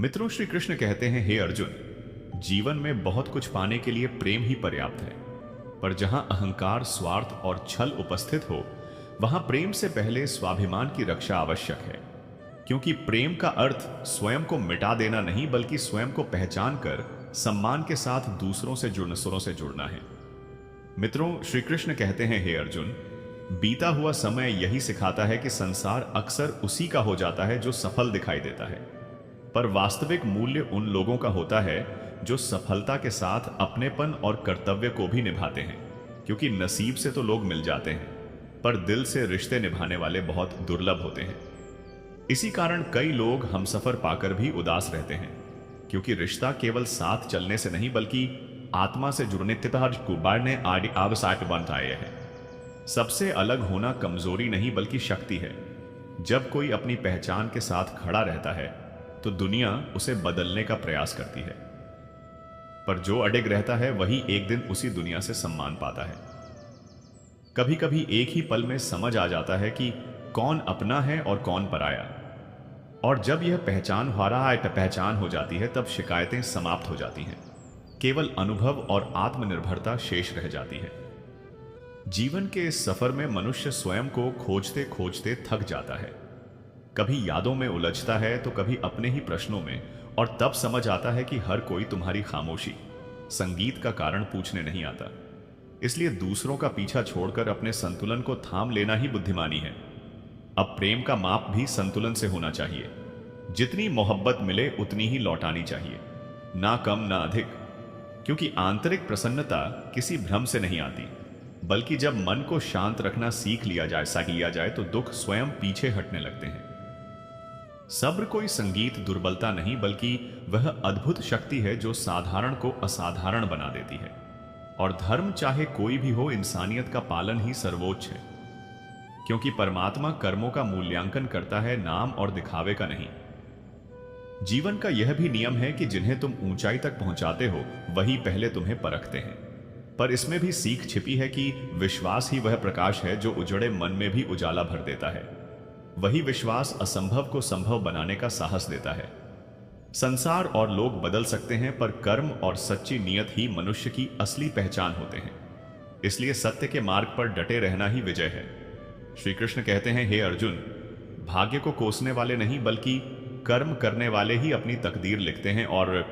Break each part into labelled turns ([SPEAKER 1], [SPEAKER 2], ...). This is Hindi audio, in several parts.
[SPEAKER 1] मित्रों, श्री कृष्ण कहते हैं, हे अर्जुन, जीवन में बहुत कुछ पाने के लिए प्रेम ही पर्याप्त है। पर जहां अहंकार, स्वार्थ और छल उपस्थित हो, वहां प्रेम से पहले स्वाभिमान की रक्षा आवश्यक है। क्योंकि प्रेम का अर्थ स्वयं को मिटा देना नहीं, बल्कि स्वयं को पहचान कर सम्मान के साथ दूसरों से जुड़ना है। मित्रों, श्री कृष्ण कहते हैं, हे अर्जुन, बीता हुआ समय यही सिखाता है कि संसार अक्सर उसी का हो जाता है जो सफल दिखाई देता है, पर वास्तविक मूल्य उन लोगों का होता है जो सफलता के साथ अपनेपन और कर्तव्य को भी निभाते हैं। क्योंकि नसीब से तो लोग मिल जाते हैं, पर दिल से रिश्ते निभाने वाले बहुत दुर्लभ होते हैं। इसी कारण कई लोग हमसफर पाकर भी उदास रहते हैं, क्योंकि रिश्ता केवल साथ चलने से नहीं बल्कि आत्मा से जुड़ने ने आवश्यक बनता है। सबसे अलग होना कमजोरी नहीं बल्कि शक्ति है। जब कोई अपनी पहचान के साथ खड़ा रहता है तो दुनिया उसे बदलने का प्रयास करती है, पर जो अडिग रहता है वही एक दिन उसी दुनिया से सम्मान पाता है। कभी कभी एक ही पल में समझ आ जाता है कि कौन अपना है और कौन पराया, और जब यह पहचान हो जाती है तब शिकायतें समाप्त हो जाती हैं। केवल अनुभव और आत्मनिर्भरता शेष रह जाती है। जीवन के इस सफर में मनुष्य स्वयं को खोजते खोजते थक जाता है। कभी यादों में उलझता है तो कभी अपने ही प्रश्नों में, और तब समझ आता है कि हर कोई तुम्हारी खामोशी, संगीत का कारण पूछने नहीं आता। इसलिए दूसरों का पीछा छोड़कर अपने संतुलन को थाम लेना ही बुद्धिमानी है। अब प्रेम का माप भी संतुलन से होना चाहिए। जितनी मोहब्बत मिले उतनी ही लौटानी चाहिए, ना कम ना अधिक। क्योंकि आंतरिक प्रसन्नता किसी भ्रम से नहीं आती, बल्कि जब मन को शांत रखना सीख लिया जाए तो दुख स्वयं पीछे हटने लगते हैं। सब्र कोई संगीत दुर्बलता नहीं, बल्कि वह अद्भुत शक्ति है जो साधारण को असाधारण बना देती है। और धर्म चाहे कोई भी हो, इंसानियत का पालन ही सर्वोच्च है। क्योंकि परमात्मा कर्मों का मूल्यांकन करता है, नाम और दिखावे का नहीं। जीवन का यह भी नियम है कि जिन्हें तुम ऊंचाई तक पहुंचाते हो वही पहले तुम्हें परखते हैं। पर इसमें भी सीख छिपी है कि विश्वास ही वह प्रकाश है जो उजड़े मन में भी उजाला भर देता है। वही विश्वास असंभव को संभव बनाने का साहस देता है। संसार और लोग बदल सकते हैं, पर कर्म और सच्ची नीयत ही मनुष्य की असली पहचान होते हैं। इसलिए सत्य के मार्ग पर डटे रहना ही विजय है। श्री कृष्ण कहते हैं, हे अर्जुन, भाग्य को कोसने वाले नहीं बल्कि कर्म करने वाले ही अपनी तकदीर लिखते हैं। और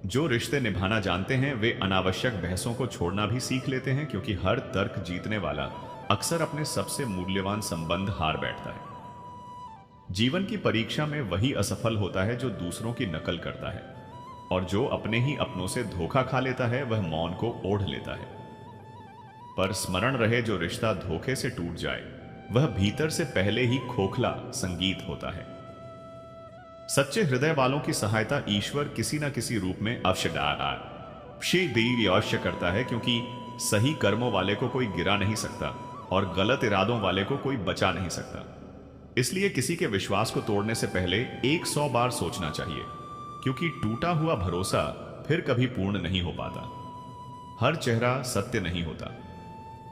[SPEAKER 1] जो रिश्ते निभाना जानते हैं वे अनावश्यक बहसों को छोड़ना भी सीख लेते हैं, क्योंकि हर तर्क जीतने वाला अक्सर अपने सबसे मूल्यवान संबंध हार बैठता है। जीवन की परीक्षा में वही असफल होता है जो दूसरों की नकल करता है, और जो अपने ही अपनों से धोखा खा लेता है वह मौन को ओढ़ लेता है। पर स्मरण रहे, जो रिश्ता धोखे से टूट जाए वह भीतर से पहले ही खोखला संगीत होता है। सच्चे हृदय वालों की सहायता ईश्वर किसी न किसी रूप में अवश्य करता है, क्योंकि सही कर्मों वाले को कोई गिरा नहीं सकता और गलत इरादों वाले को कोई बचा नहीं सकता। इसलिए किसी के विश्वास को तोड़ने से पहले 100 बार सोचना चाहिए, क्योंकि टूटा हुआ भरोसा फिर कभी पूर्ण नहीं हो पाता। हर चेहरा सत्य नहीं होता।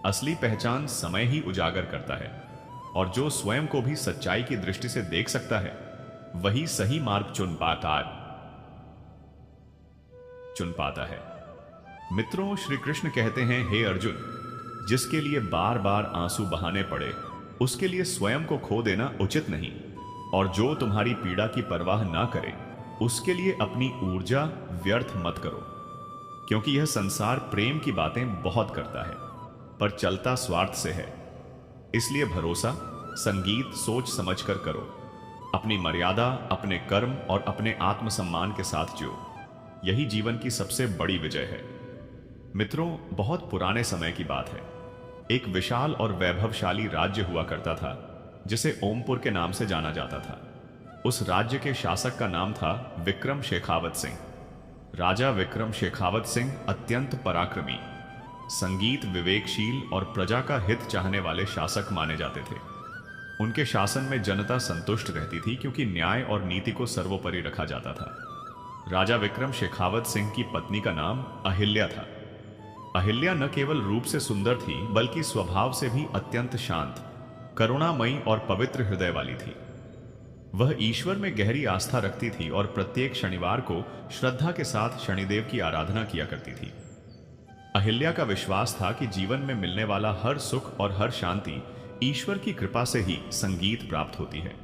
[SPEAKER 1] असली पहचान समय ही उजागर करता है, और जो स्वयं को भी सच्चाई की दृष्टि से देख सकता है वही सही मार्ग चुन पाता है। मित्रों, श्री कृष्ण कहते हैं, हे अर्जुन, जिसके लिए बार बार आंसू बहाने पड़े उसके लिए स्वयं को खो देना उचित नहीं, और जो तुम्हारी पीड़ा की परवाह ना करे उसके लिए अपनी ऊर्जा व्यर्थ मत करो। क्योंकि यह संसार प्रेम की बातें बहुत करता है, पर चलता स्वार्थ से है। इसलिए भरोसा, संगीत सोच समझकर करो। अपनी मर्यादा, अपने कर्म और अपने आत्मसम्मान के साथ जियो। यही जीवन की सबसे बड़ी विजय है। मित्रों, बहुत पुराने समय की बात है। एक विशाल और वैभवशाली राज्य हुआ करता था जिसे ओमपुर के नाम से जाना जाता था। उस राज्य के शासक का नाम था विक्रम शेखावत सिंह। राजा विक्रम शेखावत सिंह अत्यंत पराक्रमी, संगीत विवेकशील और प्रजा का हित चाहने वाले शासक माने जाते थे। उनके शासन में जनता संतुष्ट रहती थी, क्योंकि न्याय और नीति को सर्वोपरि रखा जाता था। राजा विक्रम शेखावत सिंह की पत्नी का नाम अहिल्या था। अहिल्या न केवल रूप से सुंदर थी, बल्कि स्वभाव से भी अत्यंत शांत, करुणामयी और पवित्र हृदय वाली थी। वह ईश्वर में गहरी आस्था रखती थी और प्रत्येक शनिवार को श्रद्धा के साथ शनिदेव की आराधना किया करती थी। अहिल्या का विश्वास था कि जीवन में मिलने वाला हर सुख और हर शांति ईश्वर की कृपा से ही संगीत प्राप्त होती है।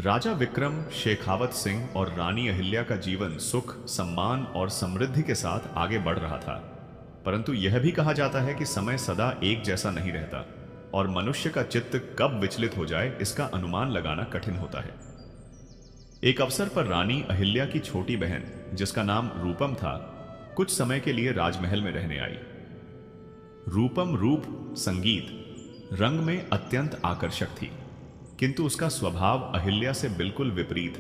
[SPEAKER 1] राजा विक्रम शेखावत सिंह और रानी अहिल्या का जीवन सुख, सम्मान और समृद्धि के साथ आगे बढ़ रहा था। परंतु यह भी कहा जाता है कि समय सदा एक जैसा नहीं रहता और मनुष्य का चित्त कब विचलित हो जाए इसका अनुमान लगाना कठिन होता है। एक अवसर पर रानी अहिल्या की छोटी बहन, जिसका नाम रूपम था, कुछ समय के लिए राजमहल में रहने आई। रूपम रूप, संगीत, रंग में अत्यंत आकर्षक थी, किंतु उसका स्वभाव अहिल्या से बिल्कुल विपरीत।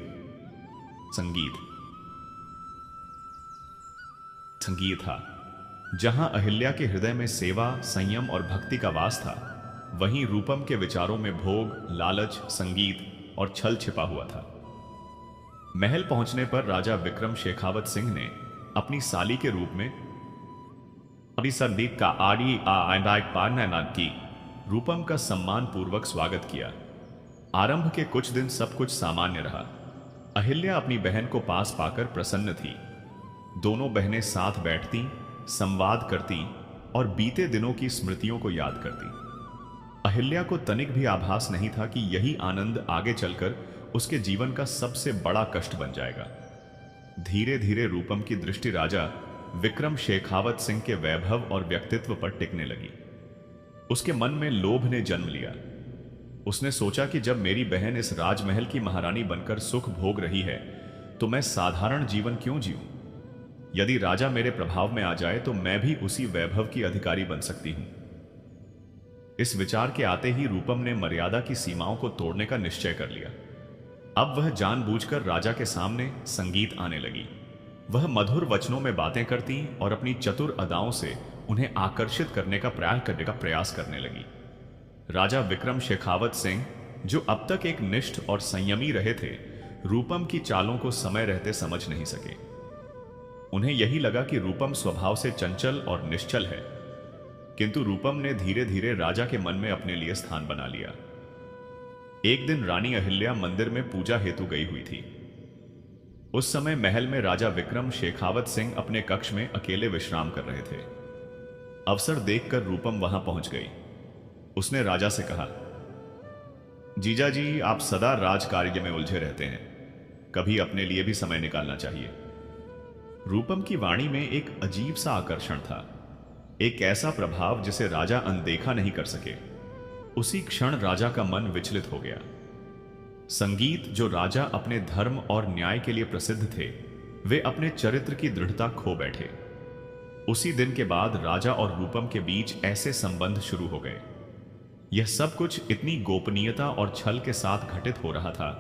[SPEAKER 1] संगीत था। जहां अहिल्या के हृदय में सेवा, संयम और भक्ति का वास था, वहीं रूपम के विचारों में भोग, लालच, संगीत और छल छिपा हुआ था। महल पहुंचने पर राजा विक्रम शेखावत सिंह ने अपनी साली के रूप में अभी संदीप का आड़ी की रूपम का सम्मान पूर्वक स्वागत किया। आरंभ के कुछ दिन सब कुछ सामान्य रहा। अहिल्या अपनी बहन को पास पाकर प्रसन्न थी। दोनों बहनें साथ बैठती, संवाद करती और बीते दिनों की स्मृतियों को याद करती। अहिल्या को तनिक भी आभास नहीं था कि यही आनंद आगे चलकर उसके जीवन का सबसे बड़ा कष्ट बन जाएगा। धीरे धीरे रूपम की दृष्टि राजा विक्रम शेखावत सिंह के वैभव और व्यक्तित्व पर टिकने लगी। उसके मन में लोभ ने जन्म लिया। उसने सोचा कि जब मेरी बहन इस राजमहल की महारानी बनकर सुख भोग रही है, तो मैं साधारण जीवन क्यों जीऊं? यदि राजा मेरे प्रभाव में आ जाए तो मैं भी उसी वैभव की अधिकारी बन सकती हूं। इस विचार के आते ही रूपम ने मर्यादा की सीमाओं को तोड़ने का निश्चय कर लिया। अब वह जानबूझकर राजा के सामने संगीत आने लगी। वह मधुर वचनों में बातें करती और अपनी चतुर अदाओं से उन्हें आकर्षित करने का प्रयास करने लगी। राजा विक्रम शेखावत सिंह, जो अब तक एक निष्ठ और संयमी रहे थे, रूपम की चालों को समय रहते समझ नहीं सके। उन्हें यही लगा कि रूपम स्वभाव से चंचल और निश्चल है, किंतु रूपम ने धीरे धीरे राजा के मन में अपने लिए स्थान बना लिया। एक दिन रानी अहिल्या मंदिर में पूजा हेतु गई हुई थी। उस समय महल में राजा विक्रम शेखावत सिंह अपने कक्ष में अकेले विश्राम कर रहे थे। अवसर देखकर रूपम वहां पहुंच गई। उसने राजा से कहा, जीजा जी, आप सदा राजकार्य में उलझे रहते हैं, कभी अपने लिए भी समय निकालना चाहिए। रूपम की वाणी में एक अजीब सा आकर्षण था, एक ऐसा प्रभाव जिसे राजा अनदेखा नहीं कर सके। उसी क्षण राजा का मन विचलित हो गया। संगीत, जो राजा अपने धर्म और न्याय के लिए प्रसिद्ध थे, वे अपने चरित्र की दृढ़ता खो बैठे। उसी दिन के बाद राजा और रूपम के बीच ऐसे संबंध शुरू हो गए। यह सब कुछ इतनी गोपनीयता और छल के साथ घटित हो रहा था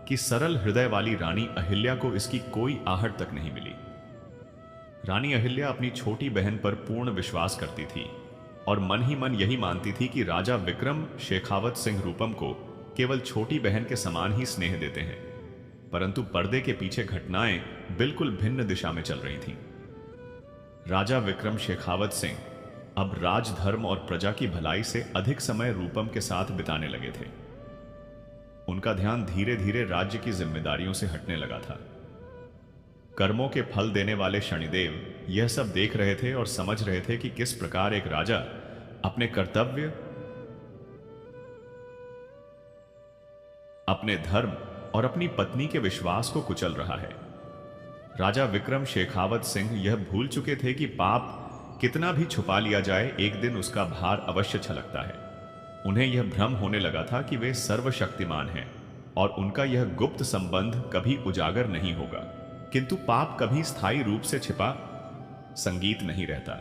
[SPEAKER 1] कि सरल हृदय वाली रानी अहिल्या को इसकी कोई आहट तक नहीं मिली। रानी अहिल्या अपनी छोटी बहन पर पूर्ण विश्वास करती थी और मन ही मन यही मानती थी कि राजा विक्रम शेखावत सिंह रूपम को केवल छोटी बहन के समान ही स्नेह देते हैं। परंतु पर्दे के पीछे घटनाएं बिल्कुल भिन्न दिशा में चल रही थीं। राजा विक्रम शेखावत सिंह अब राजधर्म और प्रजा की भलाई से अधिक समय रूपम के साथ बिताने लगे थे। उनका ध्यान धीरे धीरे राज्य की जिम्मेदारियों से हटने लगा था। कर्मों के फल देने वाले शनिदेव यह सब देख रहे थे और समझ रहे थे कि किस प्रकार एक राजा अपने कर्तव्य, अपने धर्म और अपनी पत्नी के विश्वास को कुचल रहा है। राजा विक्रम शेखावत सिंह यह भूल चुके थे कि पाप कितना भी छुपा लिया जाए, एक दिन उसका भार अवश्य छलकता है। उन्हें यह भ्रम होने लगा था कि वे सर्वशक्तिमान हैं और उनका यह गुप्त संबंध कभी उजागर नहीं होगा। किंतु पाप कभी स्थायी रूप से छिपा संगीत नहीं रहता।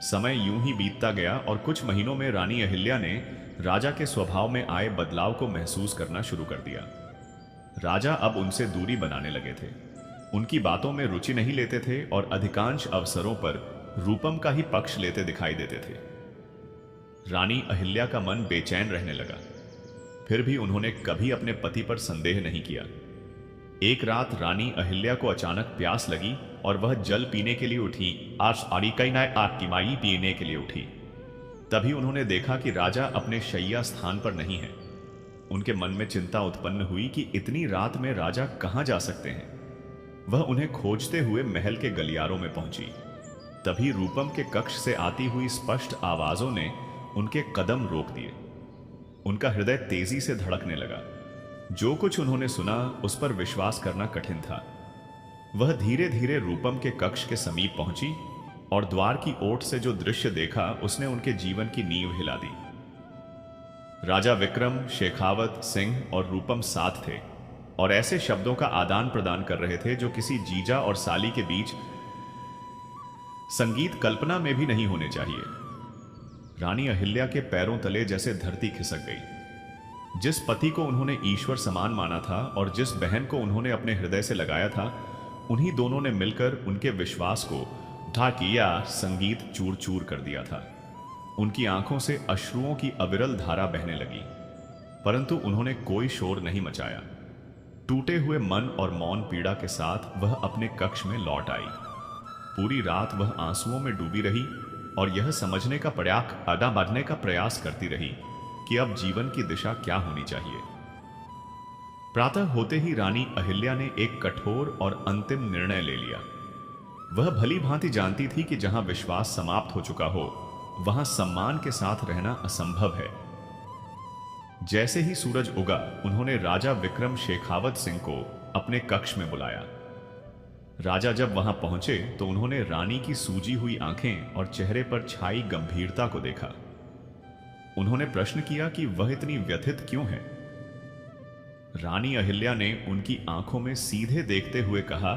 [SPEAKER 1] समय यूं ही बीतता गया और कुछ महीनों में रानी अहिल्या ने राजा के स्वभाव में आए बदलाव को महसूस करना शुरू कर दिया। राजा अब उनसे दूरी बनाने लगे थे, उनकी बातों में रुचि नहीं लेते थे और अधिकांश अवसरों पर रूपम का ही पक्ष लेते दिखाई देते थे। रानी अहिल्या का मन बेचैन रहने लगा। फिर भी उन्होंने कभी अपने पति पर संदेह नहीं किया। एक रात रानी अहिल्या को अचानक प्यास लगी और वह जल पीने के लिए उठी। माई पीने के लिए उठी। तभी उन्होंने देखा कि राजा अपने शैया स्थान पर नहीं है। उनके मन में चिंता उत्पन्न हुई कि इतनी रात में राजा कहां जा सकते हैं। वह उन्हें खोजते हुए महल के गलियारों में पहुंची। तभी रूपम के कक्ष से आती हुई स्पष्ट आवाजों ने उनके कदम रोक दिए। उनका हृदय तेजी से धड़कने लगा। जो कुछ उन्होंने सुना उस पर विश्वास करना कठिन था। वह धीरे धीरे रूपम के कक्ष के समीप पहुंची और द्वार की ओट से जो दृश्य देखा उसने उनके जीवन की नींव हिला दी। राजा विक्रम, शेखावत सिंह और रूपम साथ थे और ऐसे शब्दों का आदान प्रदान कर रहे थे जो किसी जीजा और साली के बीच संगीत कल्पना में भी नहीं होने चाहिए। रानी अहिल्या के पैरों तले जैसे धरती खिसक गई। जिस पति को उन्होंने ईश्वर समान माना था और जिस बहन को उन्होंने अपने हृदय से लगाया था, उन्हीं दोनों ने मिलकर उनके विश्वास को ढाकिया संगीत चूर चूर कर दिया था। उनकी आंखों से अश्रुओं की अविरल धारा बहने लगी, परंतु उन्होंने कोई शोर नहीं मचाया। टूटे हुए मन और मौन पीड़ा के साथ वह अपने कक्ष में लौट आई। पूरी रात वह आंसुओं में डूबी रही और यह समझने का आगा बढ़ने का प्रयास करती रही कि अब जीवन की दिशा क्या होनी चाहिए। प्रातः होते ही रानी अहिल्या ने एक कठोर और अंतिम निर्णय ले लिया। वह भली भांति जानती थी कि जहां विश्वास समाप्त हो चुका हो वहां सम्मान के साथ रहना असंभव है। जैसे ही सूरज उगा, उन्होंने राजा विक्रम शेखावत सिंह को अपने कक्ष में बुलाया। राजा जब वहां पहुंचे तो उन्होंने रानी की सूजी हुई आंखें और चेहरे पर छाई गंभीरता को देखा। उन्होंने प्रश्न किया कि वह इतनी व्यथित क्यों है। रानी अहिल्या ने उनकी आंखों में सीधे देखते हुए कहा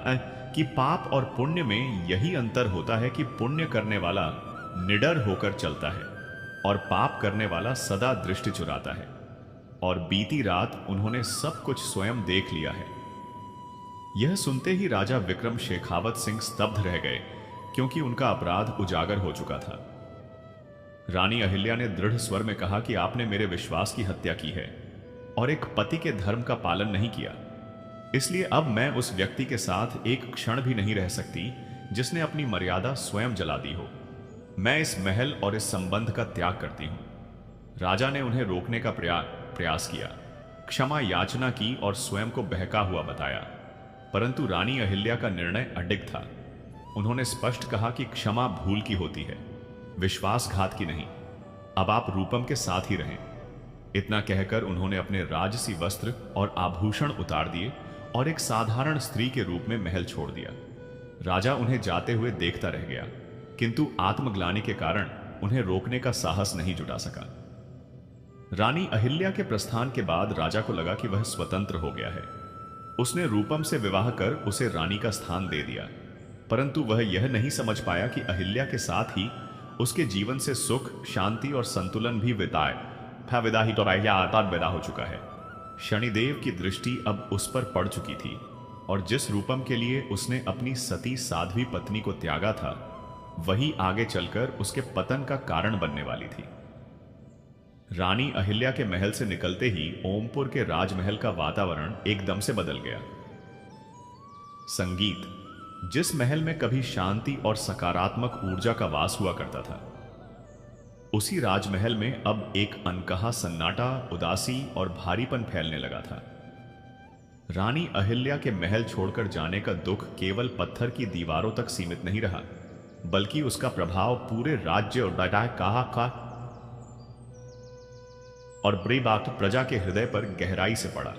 [SPEAKER 1] कि पाप और पुण्य में यही अंतर होता है कि पुण्य करने वाला निडर होकर चलता है और पाप करने वाला सदा दृष्टि चुराता है। और बीती रात उन्होंने सब कुछ स्वयं देख लिया है। यह सुनते ही राजा विक्रम शेखावत सिंह स्तब्ध रह गए, क्योंकि उनका अपराध उजागर हो चुका था। रानी अहिल्या ने दृढ़ स्वर में कहा कि आपने मेरे विश्वास की हत्या की है और एक पति के धर्म का पालन नहीं किया। इसलिए अब मैं उस व्यक्ति के साथ एक क्षण भी नहीं रह सकती जिसने अपनी मर्यादा स्वयं जला दी हो। मैं इस महल और इस संबंध का त्याग करती हूं। राजा ने उन्हें रोकने का प्रयास किया, क्षमा याचना की और स्वयं को बहका हुआ बताया, परंतु रानी अहिल्या का निर्णय अडिग था। उन्होंने स्पष्ट कहा कि क्षमा भूल की होती है, विश्वासघात की नहीं। अब आप रूपम के साथ ही रहें। इतना कहकर उन्होंने अपने राजसी वस्त्र और आभूषण उतार दिए और एक साधारण स्त्री के रूप में महल छोड़ दिया। राजा उन्हें जाते हुए देखता रह गया, किंतु आत्मग्लानि के कारण उन्हें रोकने का साहस नहीं जुटा सका। रानी अहिल्या के प्रस्थान के बाद राजा को लगा कि वह स्वतंत्र हो गया है। उसने रूपम से विवाह कर उसे रानी का स्थान दे दिया, परंतु वह यह नहीं समझ पाया कि अहिल्या के साथ ही उसके जीवन से सुख, शांति और संतुलन भी विदा हो चुका है। शनिदेव की दृष्टि अब उस पर पड़ चुकी थी और जिस रूपम के लिए उसने अपनी सती साध्वी पत्नी को त्यागा था, वही आगे चलकर उसके पतन का कारण बनने वाली थी। रानी अहिल्या के महल से निकलते ही ओमपुर के राजमहल का वातावरण एकदम से बदल गया। संगीत, जिस महल में कभी शांति और सकारात्मक ऊर्जा का वास हुआ करता था, उसी राजमहल में अब एक अनकहा सन्नाटा, उदासी और भारीपन फैलने लगा था। रानी अहिल्या के महल छोड़कर जाने का दुख केवल पत्थर की दीवारों तक सीमित नहीं रहा, बल्कि उसका प्रभाव पूरे राज्य और प्रजा के हृदय पर गहराई से पड़ा।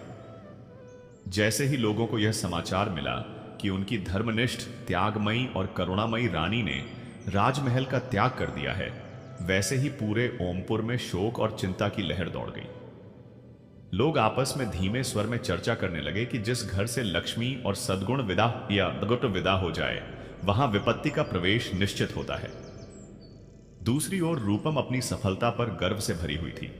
[SPEAKER 1] जैसे ही लोगों को यह समाचार मिला कि उनकी धर्मनिष्ठ, त्यागमयी और करुणामयी रानी ने राजमहल का त्याग कर दिया है, वैसे ही पूरे ओमपुर में शोक और चिंता की लहर दौड़ गई। लोग आपस में धीमे स्वर में चर्चा करने लगे कि जिस घर से लक्ष्मी और सद्गुण विदा हो जाए, वहां विपत्ति का प्रवेश निश्चित होता है। दूसरी ओर रूपम अपनी सफलता पर गर्व से भरी हुई थी।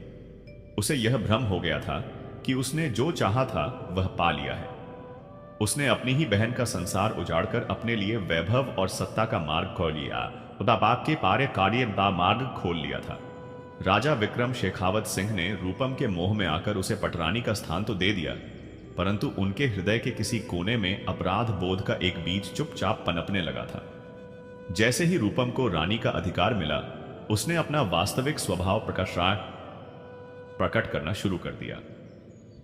[SPEAKER 1] उसे यह भ्रम हो गया था कि उसने जो चाहा था वह पा लिया है। उसने अपनी ही बहन का संसार उजाड़कर अपने लिए वैभव और सत्ता का मार्ग खोल लिया, बाप के पारे कार्य का मार्ग खोल लिया था। राजा विक्रम शेखावत सिंह ने रूपम के मोह में आकर उसे पटरानी का स्थान तो दे दिया, परंतु उनके हृदय के किसी कोने में अपराध बोध का एक बीज चुपचाप पनपने लगा था। जैसे ही रूपम को रानी का अधिकार मिला, उसने अपना वास्तविक स्वभाव प्रकट करना शुरू कर दिया।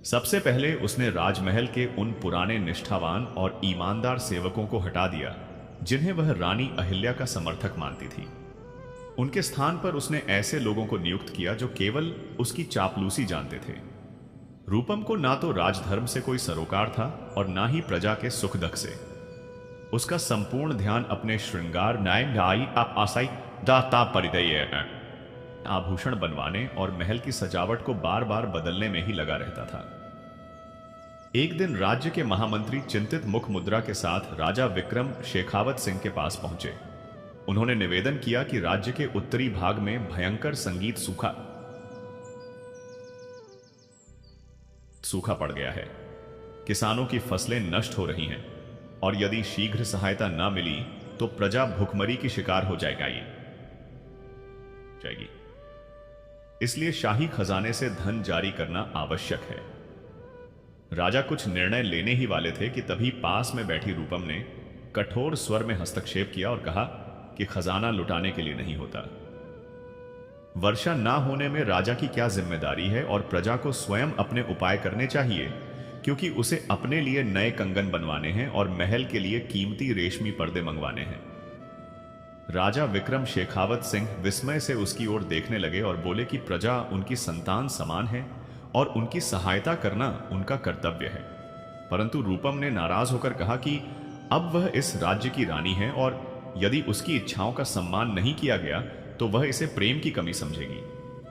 [SPEAKER 1] सबसे पहले उसने राजमहल के उन पुराने निष्ठावान और ईमानदार सेवकों को हटा दिया जिन्हें वह रानी अहिल्या का समर्थक मानती थी। उनके स्थान पर उसने ऐसे लोगों को नियुक्त किया जो केवल उसकी चापलूसी जानते थे। रूपम को ना तो राजधर्म से कोई सरोकार था और ना ही प्रजा के सुख दुख से। उसका संपूर्ण ध्यान अपने श्रृंगार न्याय आशाई दाता परिदय आभूषण बनवाने और महल की सजावट को बार बार बदलने में ही लगा रहता था। एक दिन राज्य के महामंत्री चिंतित मुख मुद्रा के साथ राजा विक्रम शेखावत सिंह के पास पहुंचे। उन्होंने निवेदन किया कि राज्य के उत्तरी भाग में भयंकर संगीत सूखा पड़ गया है। किसानों की फसलें नष्ट हो रही हैं और यदि शीघ्र सहायता न मिली तो प्रजा भुखमरी की शिकार हो जाएगी। इसलिए शाही खजाने से धन जारी करना आवश्यक है। राजा कुछ निर्णय लेने ही वाले थे कि तभी पास में बैठी रूपम ने कठोर स्वर में हस्तक्षेप किया और कहा कि खजाना लुटाने के लिए नहीं होता। वर्षा ना होने में राजा की क्या जिम्मेदारी है और प्रजा को स्वयं अपने उपाय करने चाहिए, क्योंकि उसे अपने लिए नए कंगन बनवाने हैं और महल के लिए कीमती रेशमी पर्दे मंगवाने हैं। राजा विक्रम शेखावत सिंह विस्मय से उसकी ओर देखने लगे और बोले कि प्रजा उनकी संतान समान है और उनकी सहायता करना उनका कर्तव्य है। परंतु रूपम ने नाराज होकर कहा कि अब वह इस राज्य की रानी है और यदि उसकी इच्छाओं का सम्मान नहीं किया गया तो वह इसे प्रेम की कमी समझेगी।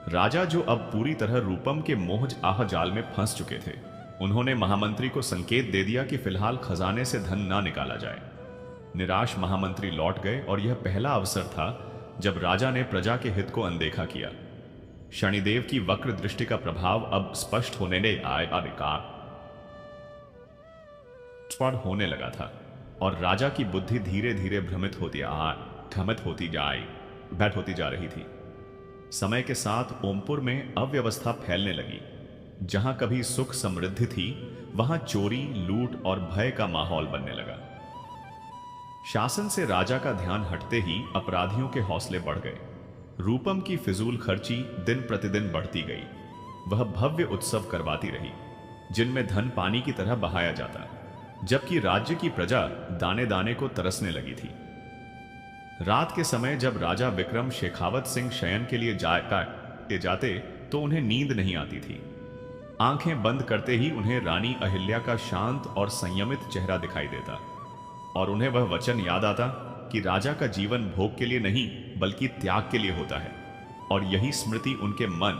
[SPEAKER 1] राजा, जो अब पूरी तरह रूपम के मोह आह जाल में फंस चुके थे, उन्होंने महामंत्री को संकेत दे दिया कि फिलहाल खजाने से धन ना निकाला जाए। निराश महामंत्री लौट गए और यह पहला अवसर था जब राजा ने प्रजा के हित को अनदेखा किया। शनिदेव की वक्र दृष्टि का प्रभाव अब स्पष्ट होने लगा था और राजा की बुद्धि धीरे धीरे भ्रमित होती जा रही थी। समय के साथ ओमपुर में अव्यवस्था फैलने लगी। जहां कभी सुख समृद्धि थी वहां चोरी, लूट और भय का माहौल बनने लगा। शासन से राजा का ध्यान हटते ही अपराधियों के हौसले बढ़ गए। रूपम की फिजूल खर्ची दिन प्रतिदिन बढ़ती गई। वह भव्य उत्सव करवाती रही जिनमें धन पानी की तरह बहाया जाता, जबकि राज्य की प्रजा दाने दाने को तरसने लगी थी। रात के समय जब राजा विक्रम शेखावत सिंह शयन के लिए जाते तो उन्हें नींद नहीं आती थी। आंखें बंद करते ही उन्हें रानी अहिल्या का शांत और संयमित चेहरा दिखाई देता और उन्हें वह वचन याद आता कि राजा का जीवन भोग के लिए नहीं बल्कि त्याग के लिए होता है। और यही स्मृति उनके मन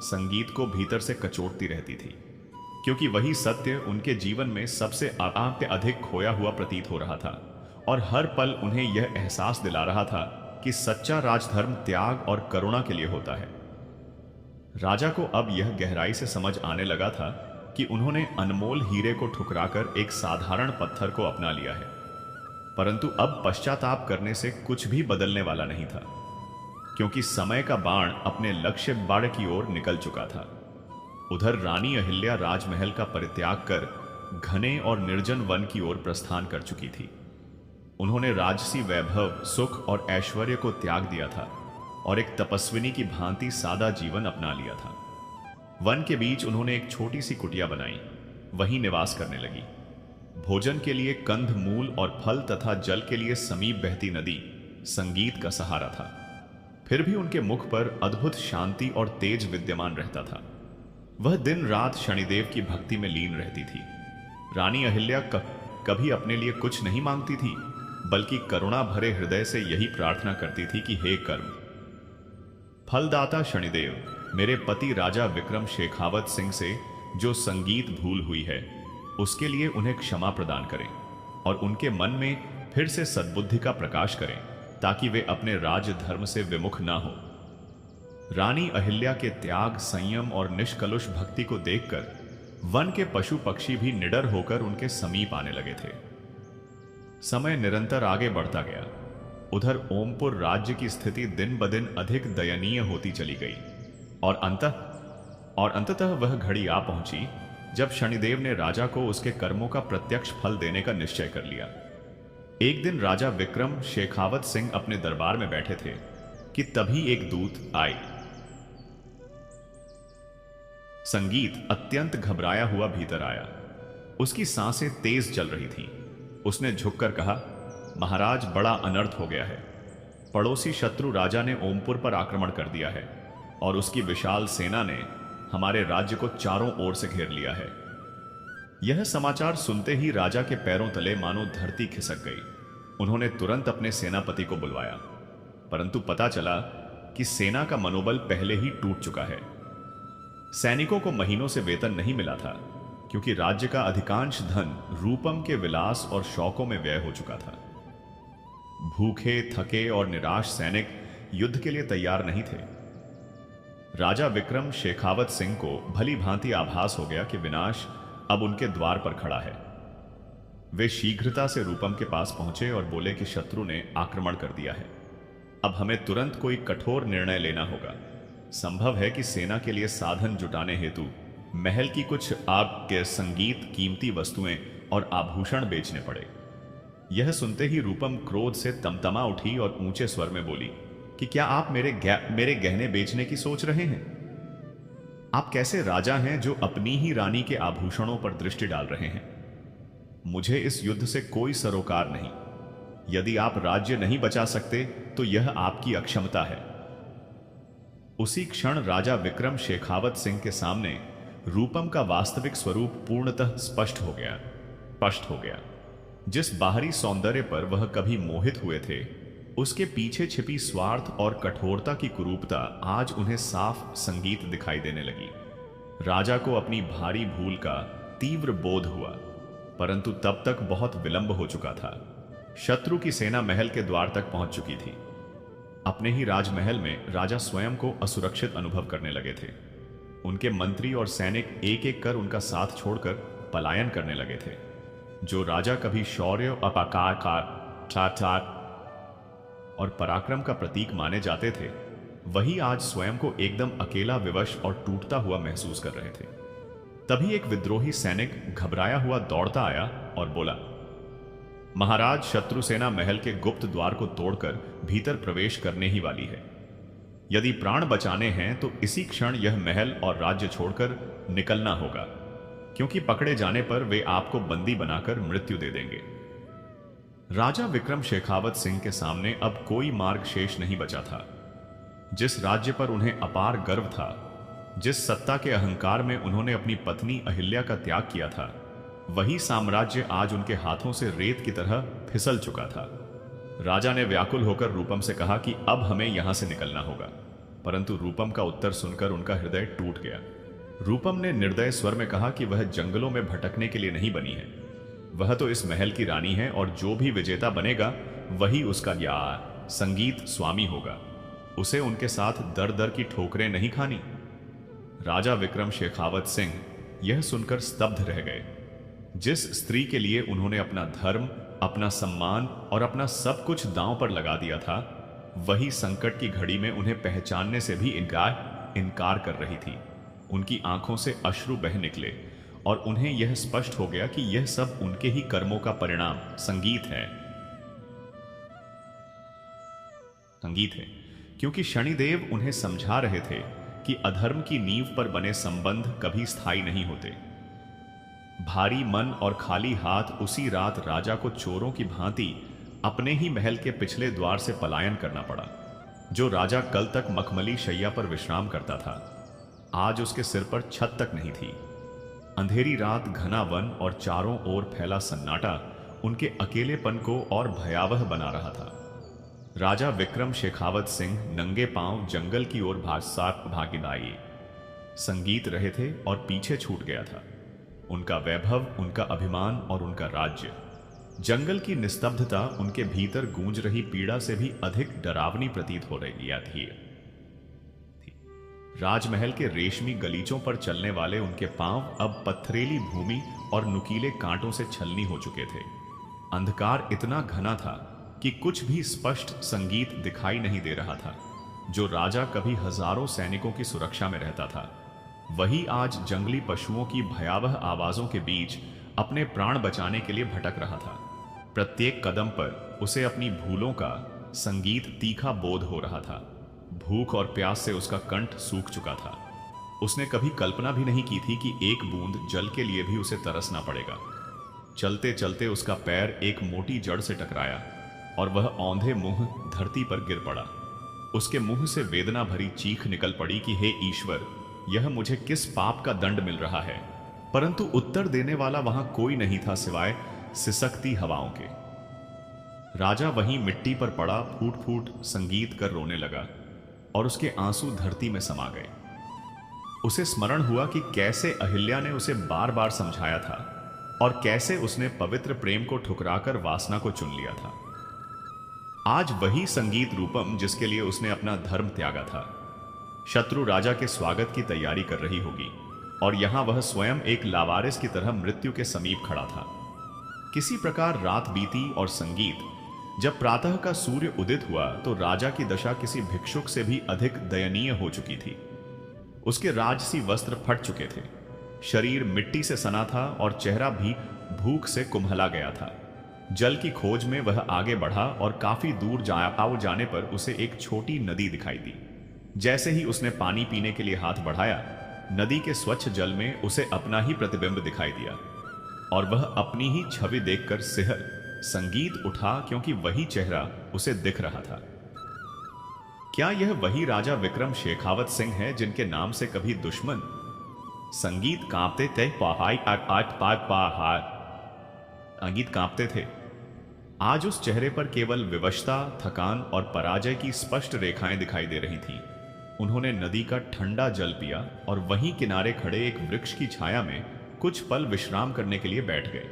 [SPEAKER 1] संगीत को भीतर से कचोटती रहती थी, क्योंकि वही सत्य उनके जीवन में सबसे अधिक खोया हुआ प्रतीत हो रहा था और हर पल उन्हें यह एहसास दिला रहा था कि सच्चा राजधर्म त्याग और करुणा के लिए होता है। राजा को अब यह गहराई से समझ आने लगा था कि उन्होंने अनमोल हीरे को ठुकराकर एक साधारण पत्थर को अपना लिया है, परंतु अब पश्चाताप करने से कुछ भी बदलने वाला नहीं था, क्योंकि समय का बाण अपने लक्ष्य बाड़ की ओर निकल चुका था। उधर रानी अहिल्या राजमहल का परित्याग कर घने और निर्जन वन की ओर प्रस्थान कर चुकी थी। उन्होंने राजसी वैभव, सुख और ऐश्वर्य को त्याग दिया था और एक तपस्विनी की भांति सादा जीवन अपना लिया था। वन के बीच उन्होंने एक छोटी सी कुटिया बनाई, वहीं निवास करने लगी। भोजन के लिए कंद मूल और फल तथा जल के लिए समीप बहती नदी संगीत का सहारा था। फिर भी उनके मुख पर अद्भुत शांति और तेज विद्यमान रहता था। वह दिन रात शनिदेव की भक्ति में लीन रहती थी। रानी अहिल्या कभी अपने लिए कुछ नहीं मांगती थी, बल्कि करुणा भरे हृदय से यही प्रार्थना करती थी कि हे कर्म फलदाता शनिदेव, मेरे पति राजा विक्रम शेखावत सिंह से जो संगीत भूल हुई है उसके लिए उन्हें क्षमा प्रदान करें और उनके मन में फिर से सद्बुद्धि का प्रकाश करें, ताकि वे अपने राजधर्म से विमुख ना हो। रानी अहिल्या के त्याग, संयम और निष्कलुष भक्ति को देखकर वन के पशु पक्षी भी निडर होकर उनके समीप आने लगे थे। समय निरंतर आगे बढ़ता गया। उधर ओमपुर राज्य की स्थिति दिन ब दिन अधिक दयनीय होती चली गई और अंततः वह घड़ी आ पहुंची जब शनिदेव ने राजा को उसके कर्मों का प्रत्यक्ष फल देने का निश्चय कर लिया। एक दिन राजा विक्रम शेखावत सिंह अपने दरबार में बैठे थे कि तभी एक दूत आए। संगीत अत्यंत घबराया हुआ भीतर आया। उसकी सांसें तेज चल रही थीं। उसने झुककर कहा, महाराज, बड़ा अनर्थ हो गया है। पड़ोसी शत्रु राजा ने ओमपुर पर आक्रमण कर दिया है और उसकी विशाल सेना ने हमारे राज्य को चारों ओर से घेर लिया है। यह समाचार सुनते ही राजा के पैरों तले मानो धरती खिसक गई। उन्होंने तुरंत अपने सेनापति को बुलवाया, परंतु पता चला कि सेना का मनोबल पहले ही टूट चुका है। सैनिकों को महीनों से वेतन नहीं मिला था, क्योंकि राज्य का अधिकांश धन रूपम के विलास और शौकों में व्यय हो चुका था। भूखे, थके और निराश सैनिक युद्ध के लिए तैयार नहीं थे। राजा विक्रम शेखावत सिंह को भली भांति आभास हो गया कि विनाश अब उनके द्वार पर खड़ा है। वे शीघ्रता से रूपम के पास पहुंचे और बोले कि शत्रु ने आक्रमण कर दिया है। अब हमें तुरंत कोई कठोर निर्णय लेना होगा। संभव है कि सेना के लिए साधन जुटाने हेतु महल की कुछ आपके संगीत, कीमती वस्तुएं और आभूषण बेचने पड़े। यह सुनते ही रूपम क्रोध से तमतमा उठी और ऊंचे स्वर में बोली कि क्या आप मेरे गहने बेचने की सोच रहे हैं? आप कैसे राजा हैं जो अपनी ही रानी के आभूषणों पर दृष्टि डाल रहे हैं? मुझे इस युद्ध से कोई सरोकार नहीं। यदि आप राज्य नहीं बचा सकते तो यह आपकी अक्षमता है। उसी क्षण राजा विक्रम शेखावत सिंह के सामने रूपम का वास्तविक स्वरूप पूर्णतः स्पष्ट हो गया। जिस बाहरी सौंदर्य पर वह कभी मोहित हुए थे, उसके पीछे छिपी स्वार्थ और कठोरता की कुरूपता आज उन्हें साफ संगीत दिखाई देने लगी। राजा को अपनी भारी भूल का तीव्र बोध हुआ, परंतु तब तक बहुत विलंब हो चुका था। शत्रु की सेना महल के द्वार तक पहुंच चुकी थी। अपने ही राजमहल में राजा स्वयं को असुरक्षित अनुभव करने लगे थे। उनके मंत्री और सैनिक एक एक कर उनका साथ छोड़कर पलायन करने लगे थे। जो राजा कभी शौर्य, और पराक्रम का प्रतीक माने जाते थे, वही आज स्वयं को एकदम अकेला, विवश और टूटता हुआ महसूस कर रहे थे। तभी एक विद्रोही सैनिक घबराया हुआ दौड़ता आया और बोला, महाराज, शत्रु सेना महल के गुप्त द्वार को तोड़कर भीतर प्रवेश करने ही वाली है। यदि प्राण बचाने हैं तो इसी क्षण यह महल और राज्य छोड़कर निकलना होगा, क्योंकि पकड़े जाने पर वे आपको बंदी बनाकर मृत्यु दे देंगे। राजा विक्रम शेखावत सिंह के सामने अब कोई मार्ग शेष नहीं बचा था। जिस राज्य पर उन्हें अपार गर्व था, जिस सत्ता के अहंकार में उन्होंने अपनी पत्नी अहिल्या का त्याग किया था, वही साम्राज्य आज उनके हाथों से रेत की तरह फिसल चुका था। राजा ने व्याकुल होकर रूपम से कहा कि अब हमें यहां से निकलना होगा, परंतु रूपम का उत्तर सुनकर उनका हृदय टूट गया। रूपम ने निर्दय स्वर में कहा कि वह जंगलों में भटकने के लिए नहीं बनी है। वह तो इस महल की रानी है और जो भी विजेता बनेगा वही उसका संगीत स्वामी होगा। उसे उनके साथ दर दर की ठोकरें नहीं खानी। राजा विक्रम शेखावत सिंह यह सुनकर स्तब्ध रह गए। जिस स्त्री के लिए उन्होंने अपना धर्म, अपना सम्मान और अपना सब कुछ दांव पर लगा दिया था, वही संकट की घड़ी में उन्हें पहचानने से भी इनकार कर रही थी। उनकी आंखों से अश्रु बह निकले और उन्हें यह स्पष्ट हो गया कि यह सब उनके ही कर्मों का परिणाम संगीत है, क्योंकि शनिदेव उन्हें समझा रहे थे कि अधर्म की नींव पर बने संबंध कभी स्थायी नहीं होते। भारी मन और खाली हाथ उसी रात राजा को चोरों की भांति अपने ही महल के पिछले द्वार से पलायन करना पड़ा। जो राजा कल तक मखमली शैया पर विश्राम करता था, आज उसके सिर पर छत तक नहीं थी। अंधेरी रात, घना वन और चारों ओर फैला सन्नाटा उनके अकेलेपन को और भयावह बना रहा था। राजा विक्रम शेखावत सिंह नंगे पांव जंगल की ओर भागीदाई संगीत रहे थे और पीछे छूट गया था उनका वैभव, उनका अभिमान और उनका राज्य। जंगल की निस्तब्धता उनके भीतर गूंज रही पीड़ा से भी अधिक डरावनी प्रतीत हो रही थी। राजमहल के रेशमी गलीचों पर चलने वाले उनके पांव अब पत्थरेली भूमि और नुकीले कांटों से छलनी हो चुके थे। अंधकार इतना घना था कि कुछ भी स्पष्ट संगीत दिखाई नहीं दे रहा था। जो राजा कभी हजारों सैनिकों की सुरक्षा में रहता था, वही आज जंगली पशुओं की भयावह आवाजों के बीच अपने प्राण बचाने के लिए भटक रहा था। प्रत्येक कदम पर उसे अपनी भूलों का संगीत तीखा बोध हो रहा था। भूख और प्यास से उसका कंठ सूख चुका था। उसने कभी कल्पना भी नहीं की थी कि एक बूंद जल के लिए भी उसे तरसना पड़ेगा। चलते चलते उसका पैर एक मोटी जड़ से टकराया और वह औंधे मुंह धरती पर गिर पड़ा। उसके मुंह से वेदना भरी चीख निकल पड़ी कि हे ईश्वर, यह मुझे किस पाप का दंड मिल रहा है। परंतु उत्तर देने वाला वहां कोई नहीं था सिवाय सिसकती हवाओं के। राजा वहीं मिट्टी पर पड़ा फूट फूट संगीत कर रोने लगा और उसके आंसू धरती में समा गए। उसे स्मरण हुआ कि कैसे अहिल्या ने उसे बार बार समझाया था और कैसे उसने पवित्र प्रेम को ठुकराकर वासना को चुन लिया था। आज वही संगीत रूपम जिसके लिए उसने अपना धर्म त्यागा था, शत्रु राजा के स्वागत की तैयारी कर रही होगी और यहां वह स्वयं एक लावारिस की तरह मृत्यु के समीप खड़ा था। किसी प्रकार रात बीती और संगीत, जब प्रातः का सूर्य उदित हुआ तो राजा की दशा किसी भिक्षुक से भी अधिक दयनीय हो चुकी थी। उसके राजसी वस्त्र फट चुके थे, शरीर मिट्टी से सना था और चेहरा भी भूख से कुम्हला गया था। जल की खोज में वह आगे बढ़ा और काफी दूर जाने पर उसे एक छोटी नदी दिखाई दी। जैसे ही उसने पानी पीने के लिए हाथ बढ़ाया, नदी के स्वच्छ जल में उसे अपना ही प्रतिबिंब दिखाई दिया और वह अपनी ही छवि देखकर सिहर संगीत उठा, क्योंकि वही चेहरा उसे दिख रहा था। क्या यह वही राजा विक्रम शेखावत सिंह है जिनके नाम से कभी दुश्मन संगीत कांपते थे? संगीत कांपते थे। आज उस चेहरे पर केवल विवशता, थकान और पराजय की स्पष्ट रेखाएं दिखाई दे रही थीं। उन्होंने नदी का ठंडा जल पिया और वहीं किनारे खड़े एक वृक्ष की छाया में कुछ पल विश्राम करने के लिए बैठ गए।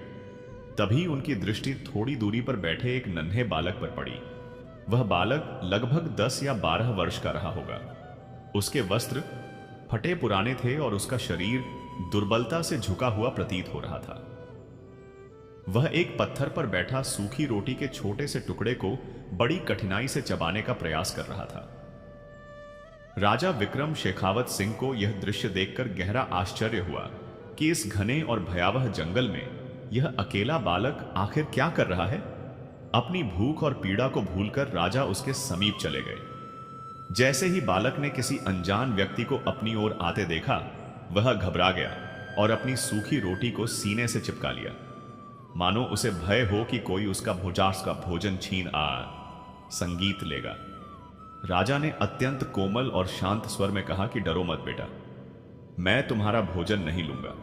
[SPEAKER 1] तभी उनकी दृष्टि थोड़ी दूरी पर बैठे एक नन्हे बालक पर पड़ी। वह बालक लगभग 10 या 12 वर्ष का रहा होगा। उसके वस्त्र फटे पुराने थे और उसका शरीर दुर्बलता से झुका हुआ प्रतीत हो रहा था। वह एक पत्थर पर बैठा सूखी रोटी के छोटे से टुकड़े को बड़ी कठिनाई से चबाने का प्रयास कर रहा था। राजा विक्रम शेखावत सिंह को यह दृश्य देखकर गहरा आश्चर्य हुआ कि इस घने और भयावह जंगल में यह अकेला बालक आखिर क्या कर रहा है। अपनी भूख और पीड़ा को भूलकर राजा उसके समीप चले गए। जैसे ही बालक ने किसी अनजान व्यक्ति को अपनी ओर आते देखा, वह घबरा गया और अपनी सूखी रोटी को सीने से चिपका लिया, मानो उसे भय हो कि कोई उसका भुजार्स का भोजन छीन संगीत लेगा। राजा ने अत्यंत कोमल और शांत स्वर में कहा कि डरो मत बेटा, मैं तुम्हारा भोजन नहीं लूंगा।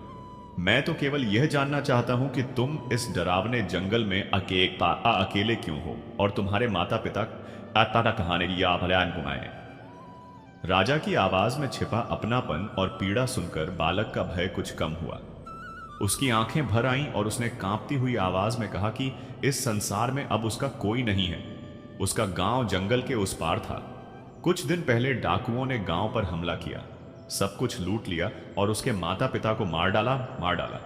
[SPEAKER 1] मैं तो केवल यह जानना चाहता हूं कि तुम इस डरावने जंगल में अकेले क्यों हो और तुम्हारे माता पिता कहाने या भल्यान घुमाए। राजा की आवाज में छिपा अपनापन और पीड़ा सुनकर बालक का भय कुछ कम हुआ। उसकी आंखें भर आईं और उसने कांपती हुई आवाज में कहा कि इस संसार में अब उसका कोई नहीं है। उसका गांव जंगल के उस पार था। कुछ दिन पहले डाकुओं ने गांव पर हमला किया, सब कुछ लूट लिया और उसके माता पिता को मार डाला।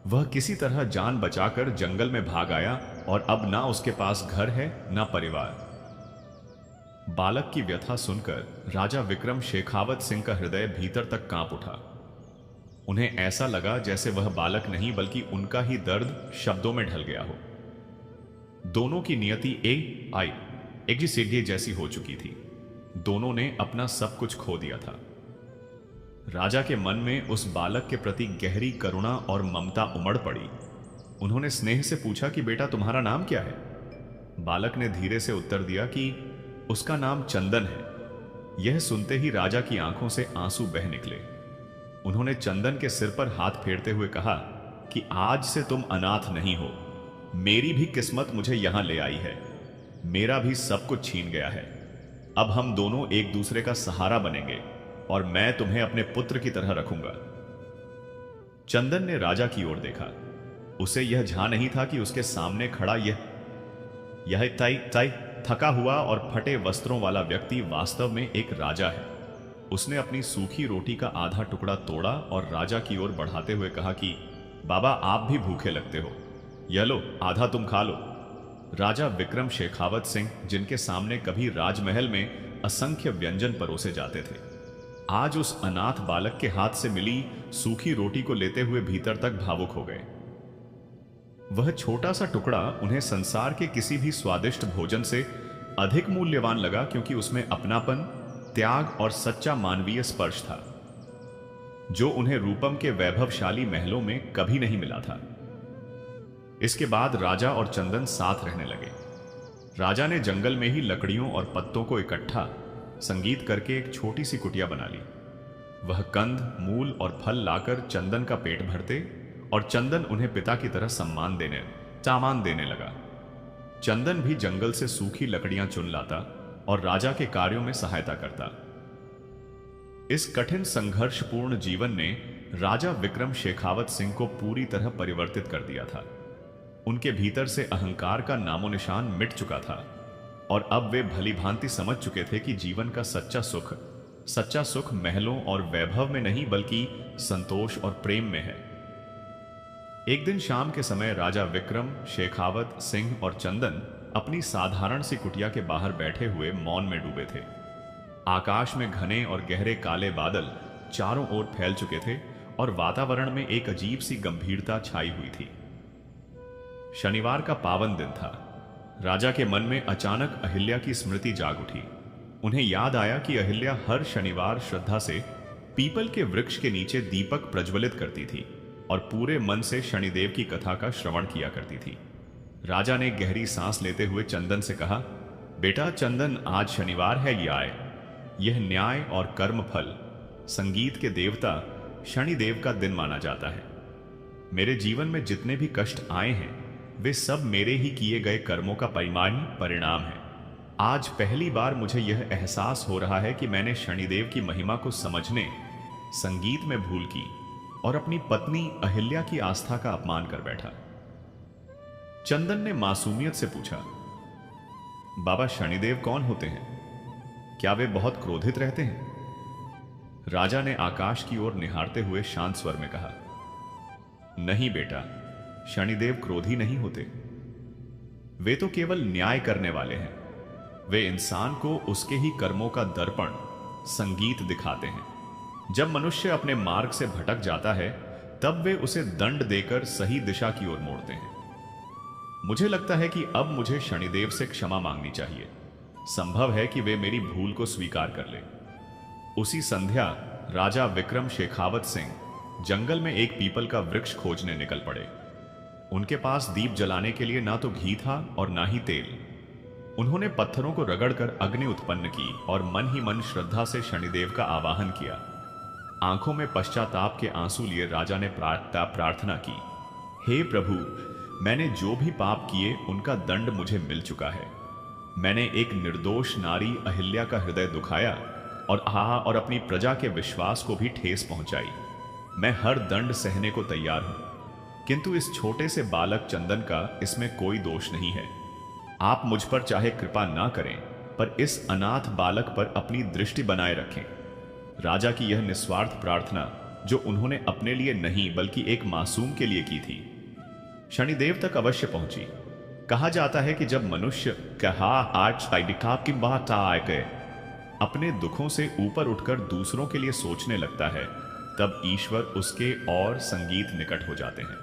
[SPEAKER 1] वह किसी तरह जान बचाकर जंगल में भाग आया और अब ना उसके पास घर है ना परिवार। बालक की व्यथा सुनकर राजा विक्रम शेखावत सिंह का हृदय भीतर तक कांप उठा। उन्हें ऐसा लगा जैसे वह बालक नहीं बल्कि उनका ही दर्द शब्दों में ढल गया हो। दोनों की नियति एक जी सीढ़ी जैसी हो चुकी थी। दोनों ने अपना सब कुछ खो दिया था। राजा के मन में उस बालक के प्रति गहरी करुणा और ममता उमड़ पड़ी। उन्होंने स्नेह से पूछा कि बेटा तुम्हारा नाम क्या है? बालक ने धीरे से उत्तर दिया कि उसका नाम चंदन है। यह सुनते ही राजा की आंखों से आंसू बह निकले। उन्होंने चंदन के सिर पर हाथ फेरते हुए कहा कि आज से तुम अनाथ नहीं हो। मेरी भी किस्मत मुझे यहां ले आई है। मेरा भी सब कुछ छीन गया है। अब हम दोनों एक दूसरे का सहारा बनेंगे और मैं तुम्हें अपने पुत्र की तरह रखूंगा। चंदन ने राजा की ओर देखा। उसे यह झां नहीं था कि उसके सामने खड़ा यह ताई थका हुआ और फटे वस्त्रों वाला व्यक्ति वास्तव में एक राजा है। उसने अपनी सूखी रोटी का आधा टुकड़ा तोड़ा और राजा की ओर बढ़ाते हुए कहा कि बाबा आप भी भूखे लगते हो, यह लो आधा तुम खा लो। राजा विक्रम शेखावत सिंह, जिनके सामने कभी राजमहल में असंख्य व्यंजन परोसे जाते थे, आज उस अनाथ बालक के हाथ से मिली सूखी रोटी को लेते हुए भीतर तक भावुक हो गए। वह छोटा सा टुकड़ा उन्हें संसार के किसी भी स्वादिष्ट भोजन से अधिक मूल्यवान लगा, क्योंकि उसमें अपनापन, त्याग और सच्चा मानवीय स्पर्श था। जो उन्हें रूपम के वैभवशाली महलों में कभी नहीं मिला था। इसके बाद राजा और चंदन साथ रहने लगे। राजा ने जंगल में ही लकड़ियों और पत्तों को इकट्ठा संगीत करके एक छोटी सी कुटिया बना ली। वह कंद, मूल और फल लाकर चंदन का पेट भरते और चंदन उन्हें पिता की तरह सामान देने लगा। चंदन भी जंगल से सूखी लकड़ियां चुन लाता और राजा के कार्यों में सहायता करता। इस कठिन संघर्षपूर्ण जीवन ने राजा विक्रम शेखावत सिंह को पूरी तरह परिवर्तित कर दिया था। उनके भीतर से अहंकार का नामो निशान मिट चुका था और अब वे भलीभांति समझ चुके थे कि जीवन का सच्चा सुख महलों और वैभव में नहीं बल्कि संतोष और प्रेम में है। एक दिन शाम के समय राजा विक्रम शेखावत सिंह और चंदन अपनी साधारण सी कुटिया के बाहर बैठे हुए मौन में डूबे थे। आकाश में घने और गहरे काले बादल चारों ओर फैल चुके थे और वातावरण में एक अजीब सी गंभीरता छाई हुई थी। शनिवार का पावन दिन था। राजा के मन में अचानक अहिल्या की स्मृति जाग उठी। उन्हें याद आया कि अहिल्या हर शनिवार श्रद्धा से पीपल के वृक्ष के नीचे दीपक प्रज्वलित करती थी और पूरे मन से शनिदेव की कथा का श्रवण किया करती थी। राजा ने गहरी सांस लेते हुए चंदन से कहा, बेटा चंदन, आज शनिवार है, यह न्याय और कर्म फल, संगीत के देवता शनिदेव का दिन माना जाता है। मेरे जीवन में जितने भी कष्ट आए हैं वे सब मेरे ही किए गए कर्मों का परिणाम है। आज पहली बार मुझे यह एहसास हो रहा है कि मैंने शनिदेव की महिमा को समझने, संगीत में भूल की और अपनी पत्नी अहिल्या की आस्था का अपमान कर बैठा। चंदन ने मासूमियत से पूछा, बाबा शनिदेव कौन होते हैं? क्या वे बहुत क्रोधित रहते हैं? राजा ने आकाश की ओर निहारते हुए शांत स्वर में कहा, नहीं बेटा, शनिदेव क्रोधी नहीं होते। वे तो केवल न्याय करने वाले हैं। वे इंसान को उसके ही कर्मों का दर्पण, संगीत दिखाते हैं। जब मनुष्य अपने मार्ग से भटक जाता है तब वे उसे दंड देकर सही दिशा की ओर मोड़ते हैं। मुझे लगता है कि अब मुझे शनिदेव से क्षमा मांगनी चाहिए। संभव है कि वे मेरी भूल को स्वीकार कर ले। उसी संध्या राजा विक्रम शेखावत सिंह जंगल में एक पीपल का वृक्ष खोजने निकल पड़े। उनके पास दीप जलाने के लिए ना तो घी था और ना ही तेल। उन्होंने पत्थरों को रगड़कर अग्नि उत्पन्न की और मन ही मन श्रद्धा से शनिदेव का आवाहन किया। आंखों में पश्चाताप के आंसू लिए राजा ने प्रार्थना की, हे प्रभु, मैंने जो भी पाप किए उनका दंड मुझे मिल चुका है। मैंने एक निर्दोष नारी अहिल्या का हृदय दुखाया और अपनी प्रजा के विश्वास को भी ठेस पहुंचाई। मैं हर दंड सहने को तैयार हूं, किंतु इस छोटे से बालक चंदन का इसमें कोई दोष नहीं है। आप मुझ पर चाहे कृपा ना करें, पर इस अनाथ बालक पर अपनी दृष्टि बनाए रखें। राजा की यह निस्वार्थ प्रार्थना, जो उन्होंने अपने लिए नहीं बल्कि एक मासूम के लिए की थी, शनिदेव तक अवश्य पहुंची। कहा जाता है कि जब मनुष्य की बात आए अपने दुखों से ऊपर उठकर दूसरों के लिए सोचने लगता है, तब ईश्वर उसके और संगीत निकट हो जाते हैं।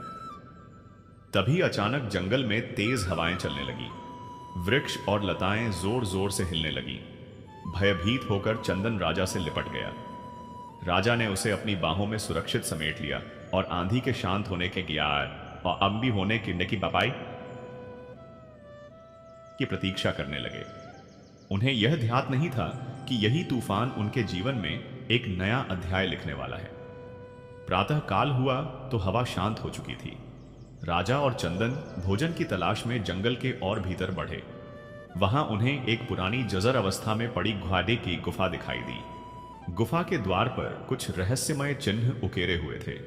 [SPEAKER 1] तभी अचानक जंगल में तेज हवाएं चलने लगी। वृक्ष और लताएं जोर जोर से हिलने लगी। भयभीत होकर चंदन राजा से लिपट गया। राजा ने उसे अपनी बाहों में सुरक्षित समेट लिया और आंधी के शांत होने के ज्ञान और अम्बी होने की बपाई की प्रतीक्षा करने लगे। उन्हें यह ध्यात नहीं था कि यही तूफान उनके जीवन में एक नया अध्याय लिखने वाला है। प्रातः काल हुआ तो हवा शांत हो चुकी थी। राजा और चंदन भोजन की तलाश में जंगल के और भीतर बढ़े। वहां उन्हें एक पुरानी जजर अवस्था में पड़ी घाटे की गुफा दिखाई दी। गुफा के द्वार पर कुछ रहस्यमय चिन्ह उकेरे हुए थे।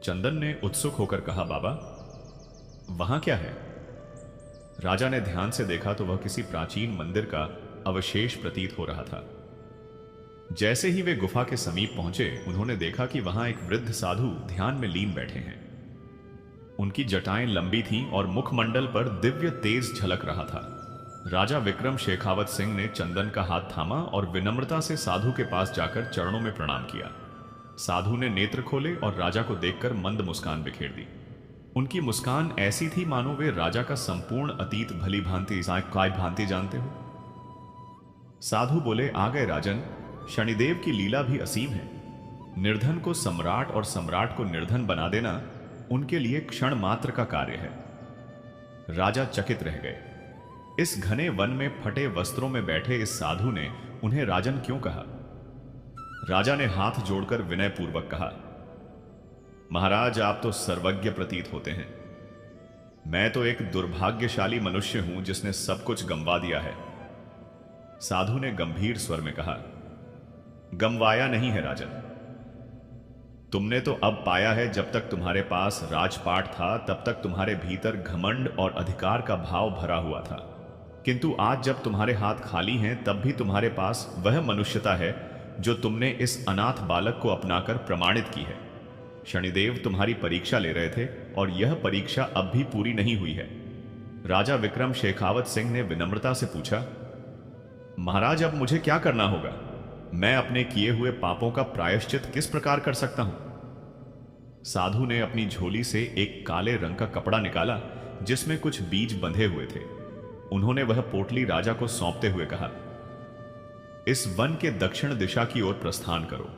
[SPEAKER 1] चंदन ने उत्सुक होकर कहा, बाबा, वहां क्या है? राजा ने ध्यान से देखा तो वह किसी प्राचीन मंदिर का अवशेष प्रतीत हो रहा था। जैसे ही वे गुफा के समीप पहुंचे, उन्होंने देखा कि वहां एक वृद्ध साधु ध्यान में लीन बैठे हैं। उनकी जटाएं लंबी थीं और मुखमंडल पर दिव्य तेज झलक रहा था। राजा विक्रम शेखावत सिंह ने चंदन का हाथ थामा और विनम्रता से साधु के पास जाकर चरणों में प्रणाम किया। साधु ने नेत्र खोले और राजा को देखकर मंद मुस्कान बिखेर दी। उनकी मुस्कान ऐसी थी मानो वे राजा का संपूर्ण अतीत भली भांति जानते हो। साधु बोले, आ गए राजन, शनिदेव की लीला भी असीम है। निर्धन को सम्राट और सम्राट को निर्धन बना देना उनके लिए क्षण मात्र का कार्य है। राजा चकित रह गए। इस घने वन में फटे वस्त्रों में बैठे इस साधु ने उन्हें राजन क्यों कहा? राजा ने हाथ जोड़कर विनयपूर्वक कहा, महाराज, आप तो सर्वज्ञ प्रतीत होते हैं। मैं तो एक दुर्भाग्यशाली मनुष्य हूं जिसने सब कुछ गंवा दिया है। साधु ने गंभीर स्वर में कहा, गंवाया नहीं है राजन, तुमने तो अब पाया है। जब तक तुम्हारे पास राजपाट था तब तक तुम्हारे भीतर घमंड और अधिकार का भाव भरा हुआ था, किंतु आज जब तुम्हारे हाथ खाली हैं तब भी तुम्हारे पास वह मनुष्यता है जो तुमने इस अनाथ बालक को अपनाकर प्रमाणित की है। शनिदेव तुम्हारी परीक्षा ले रहे थे और यह परीक्षा अब भी पूरी नहीं हुई है। राजा विक्रम शेखावत सिंह ने विनम्रता से पूछा, महाराज, अब मुझे क्या करना होगा? मैं अपने किए हुए पापों का प्रायश्चित किस प्रकार कर सकता हूं? साधु ने अपनी झोली से एक काले रंग का कपड़ा निकाला जिसमें कुछ बीज बंधे हुए थे। उन्होंने वह पोटली राजा को सौंपते हुए कहा, इस वन के दक्षिण दिशा की ओर प्रस्थान करो।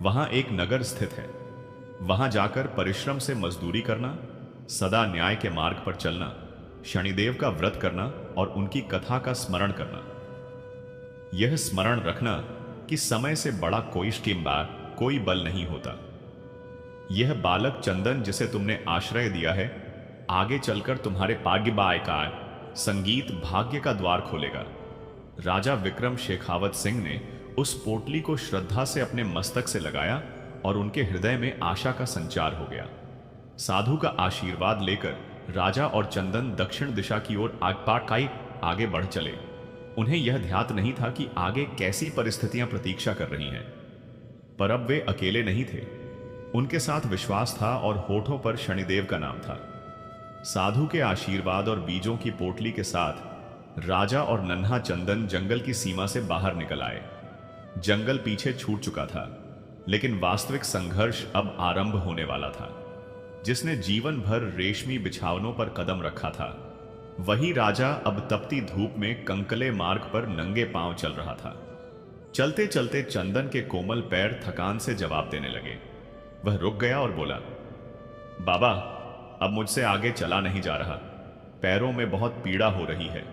[SPEAKER 1] वहां एक नगर स्थित है। वहां जाकर परिश्रम से मजदूरी करना, सदा न्याय के मार्ग पर चलना, शनिदेव का व्रत करना और उनकी कथा का स्मरण करना। यह स्मरण रखना कि समय से बड़ा कोई किंबार कोई बल नहीं होता। यह बालक चंदन जिसे तुमने आश्रय दिया है, आगे चलकर तुम्हारे भाग्यबायकार संगीत भाग्य का द्वार खोलेगा। राजा विक्रम शेखावत सिंह ने उस पोटली को श्रद्धा से अपने मस्तक से लगाया और उनके हृदय में आशा का संचार हो गया। साधु का आशीर्वाद लेकर राजा और चंदन दक्षिण दिशा की ओर आगे बढ़ चले। उन्हें यह ध्यात नहीं था कि आगे कैसी परिस्थितियां प्रतीक्षा कर रही हैं, पर अब वे अकेले नहीं थे। उनके साथ विश्वास था और होठों पर शनिदेव का नाम था। साधु के आशीर्वाद और बीजों की पोटली के साथ राजा और नन्हा चंदन जंगल की सीमा से बाहर निकल आए। जंगल पीछे छूट चुका था, लेकिन वास्तविक संघर्ष अब आरंभ होने वाला था। जिसने जीवन भर रेशमी बिछावनों पर कदम रखा था, वही राजा अब तपती धूप में कंकले मार्ग पर नंगे पांव चल रहा था। चलते चलते चंदन के कोमल पैर थकान से जवाब देने लगे। वह रुक गया और बोला, बाबा, अब मुझसे आगे चला नहीं जा रहा। पैरों में बहुत पीड़ा हो रही है।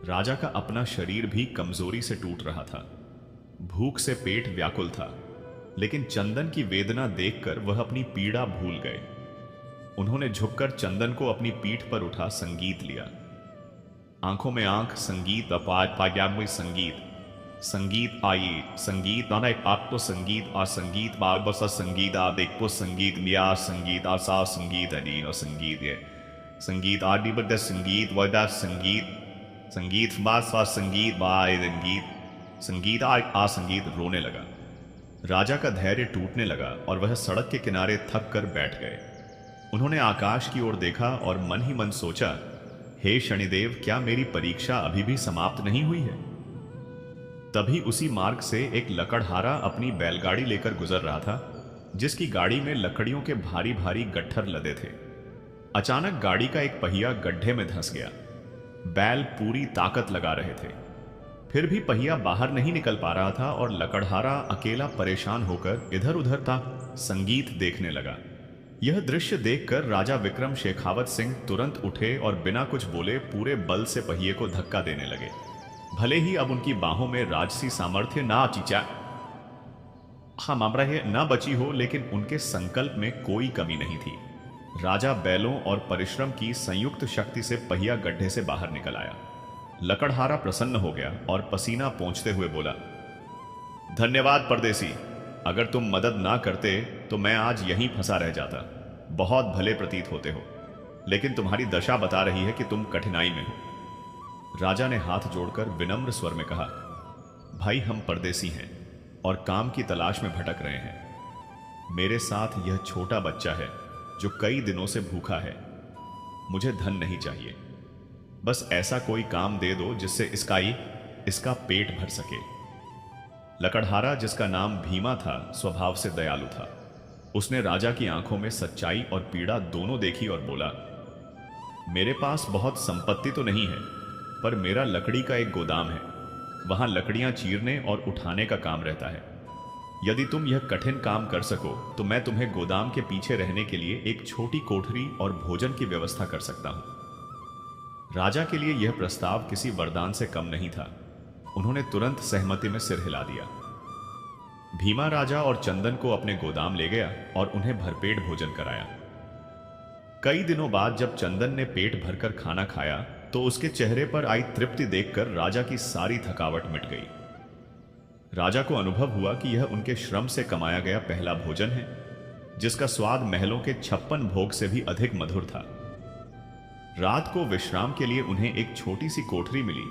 [SPEAKER 1] राजा का अपना शरीर भी कमजोरी से टूट रहा था। भूख से पेट व्याकुल था, लेकिन चंदन की वेदना देखकर वह अपनी पीड़ा भूल गए। उन्होंने झुककर चंदन को अपनी पीठ पर उठा संगीत लिया। आंखों में आंख संगीत, संगीत, संगीत आइए, संगीत आपको संगीत आ संगीत बाबसा संगीत आ देखो संगीत मिया संगीत आसा संगीत अधीन और संगीत है संगीत आदि बद संगीत वदा संगीत संगीत बासा संगीत बाय संगीत संगीत आ संगीत। रोने लगा। राजा का धैर्य टूटने लगा और वह सड़क के किनारे थक कर बैठ गए। उन्होंने आकाश की ओर देखा और मन ही मन सोचा, हे शनिदेव, क्या मेरी परीक्षा अभी भी समाप्त नहीं हुई है? तभी उसी मार्ग से एक लकड़हारा अपनी बैलगाड़ी लेकर गुजर रहा था, जिसकी गाड़ी में लकड़ियों के भारी भारी गट्ठर लदे थे। अचानक गाड़ी का एक पहिया गड्ढे में धंस गया। बैल पूरी ताकत लगा रहे थे, फिर भी पहिया बाहर नहीं निकल पा रहा था और लकड़हारा अकेला परेशान होकर इधर उधर था संगीत देखने लगा। यह दृश्य देखकर राजा विक्रम शेखावत सिंह तुरंत उठे और बिना कुछ बोले पूरे बल से पहिए को धक्का देने लगे। भले ही अब उनकी बाहों में राजसी सामर्थ्य ना चिचा न बची हो, लेकिन उनके संकल्प में कोई कमी नहीं थी। राजा बैलों और परिश्रम की संयुक्त शक्ति से पहिया गड्ढे से बाहर निकल आया। लकड़हारा प्रसन्न हो गया और पसीना पोंछते हुए बोला, धन्यवाद परदेसी, अगर तुम मदद ना करते तो मैं आज यहीं फंसा रह जाता। बहुत भले प्रतीत होते हो, लेकिन तुम्हारी दशा बता रही है कि तुम कठिनाई में हो। राजा ने हाथ जोड़कर विनम्र स्वर में कहा, भाई, हम परदेसी हैं और काम की तलाश में भटक रहे हैं। मेरे साथ यह छोटा बच्चा है जो कई दिनों से भूखा है। मुझे धन नहीं चाहिए, बस ऐसा कोई काम दे दो जिससे इसका पेट भर सके। लकड़हारा, जिसका नाम भीमा था, स्वभाव से दयालु था। उसने राजा की आंखों में सच्चाई और पीड़ा दोनों देखी और बोला, मेरे पास बहुत संपत्ति तो नहीं है, पर मेरा लकड़ी का एक गोदाम है। वहां लकड़ियां चीरने और उठाने का काम रहता है। यदि तुम यह कठिन काम कर सको तो मैं तुम्हें गोदाम के पीछे रहने के लिए एक छोटी कोठरी और भोजन की व्यवस्था कर सकता हूं। राजा के लिए यह प्रस्ताव किसी वरदान से कम नहीं था। उन्होंने तुरंत सहमति में सिर हिला दिया। भीमा राजा और चंदन को अपने गोदाम ले गया और उन्हें भरपेट भोजन कराया। कई दिनों बाद जब चंदन ने पेट भरकर खाना खाया तो उसके चेहरे पर आई तृप्ति देखकर राजा की सारी थकावट मिट गई। राजा को अनुभव हुआ कि यह उनके श्रम से कमाया गया पहला भोजन है, जिसका स्वाद महलों के 56 भोग से भी अधिक मधुर था। रात को विश्राम के लिए उन्हें एक छोटी सी कोठरी मिली,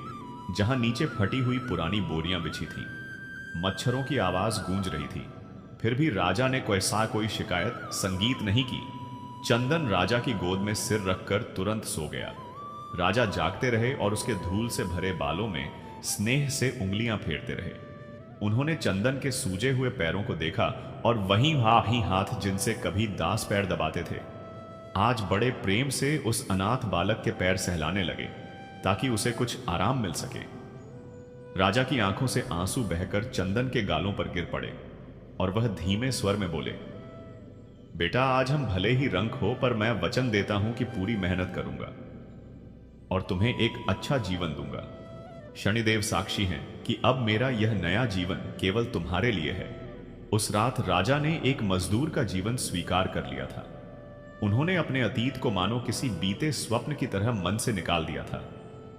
[SPEAKER 1] जहां नीचे फटी हुई पुरानी बोरियां बिछी थीं। मच्छरों की आवाज गूंज रही थी, फिर भी राजा ने कोई शिकायत संगीत नहीं की। चंदन राजा की गोद में सिर रखकर तुरंत सो गया। राजा जागते रहे और उसके धूल से भरे बालों में स्नेह से उंगलियां फेरते रहे। उन्होंने चंदन के सूजे हुए पैरों को देखा और वहीं हाथ जिनसे कभी दास पैर दबाते थे, आज बड़े प्रेम से उस अनाथ बालक के पैर सहलाने लगे ताकि उसे कुछ आराम मिल सके। राजा की आंखों से आंसू बहकर चंदन के गालों पर गिर पड़े और वह धीमे स्वर में बोले, बेटा आज हम भले ही रंग हो, पर मैं वचन देता हूं कि पूरी मेहनत करूंगा और तुम्हें एक अच्छा जीवन दूंगा। शनिदेव साक्षी हैं कि अब मेरा यह नया जीवन केवल तुम्हारे लिए है। उस रात राजा ने एक मजदूर का जीवन स्वीकार कर लिया था। उन्होंने अपने अतीत को मानो किसी बीते स्वप्न की तरह मन से निकाल दिया था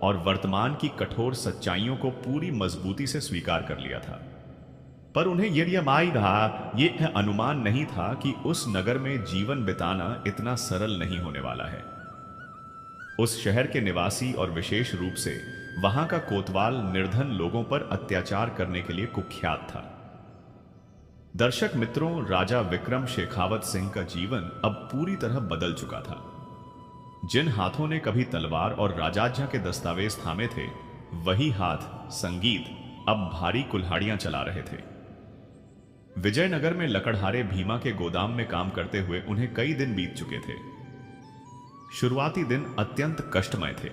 [SPEAKER 1] और वर्तमान की कठोर सच्चाइयों को पूरी मजबूती से स्वीकार कर लिया था। पर उन्हें यह अनुमान नहीं था कि उस नगर में जीवन बिताना इतना सरल नहीं होने वाला है। उस शहर के निवासी और विशेष रूप से वहां का कोतवाल निर्धन लोगों पर अत्याचार करने के लिए कुख्यात था। दर्शक मित्रों, राजा विक्रम शेखावत सिंह का जीवन अब पूरी तरह बदल चुका था। जिन हाथों ने कभी तलवार और राजाज्ञा के दस्तावेज थामे थे, वही हाथ संगीत अब भारी कुल्हाड़ियां चला रहे थे। विजयनगर में लकड़हारे भीमा के गोदाम में काम करते हुए उन्हें कई दिन बीत चुके थे। शुरुआती दिन अत्यंत कष्टमय थे।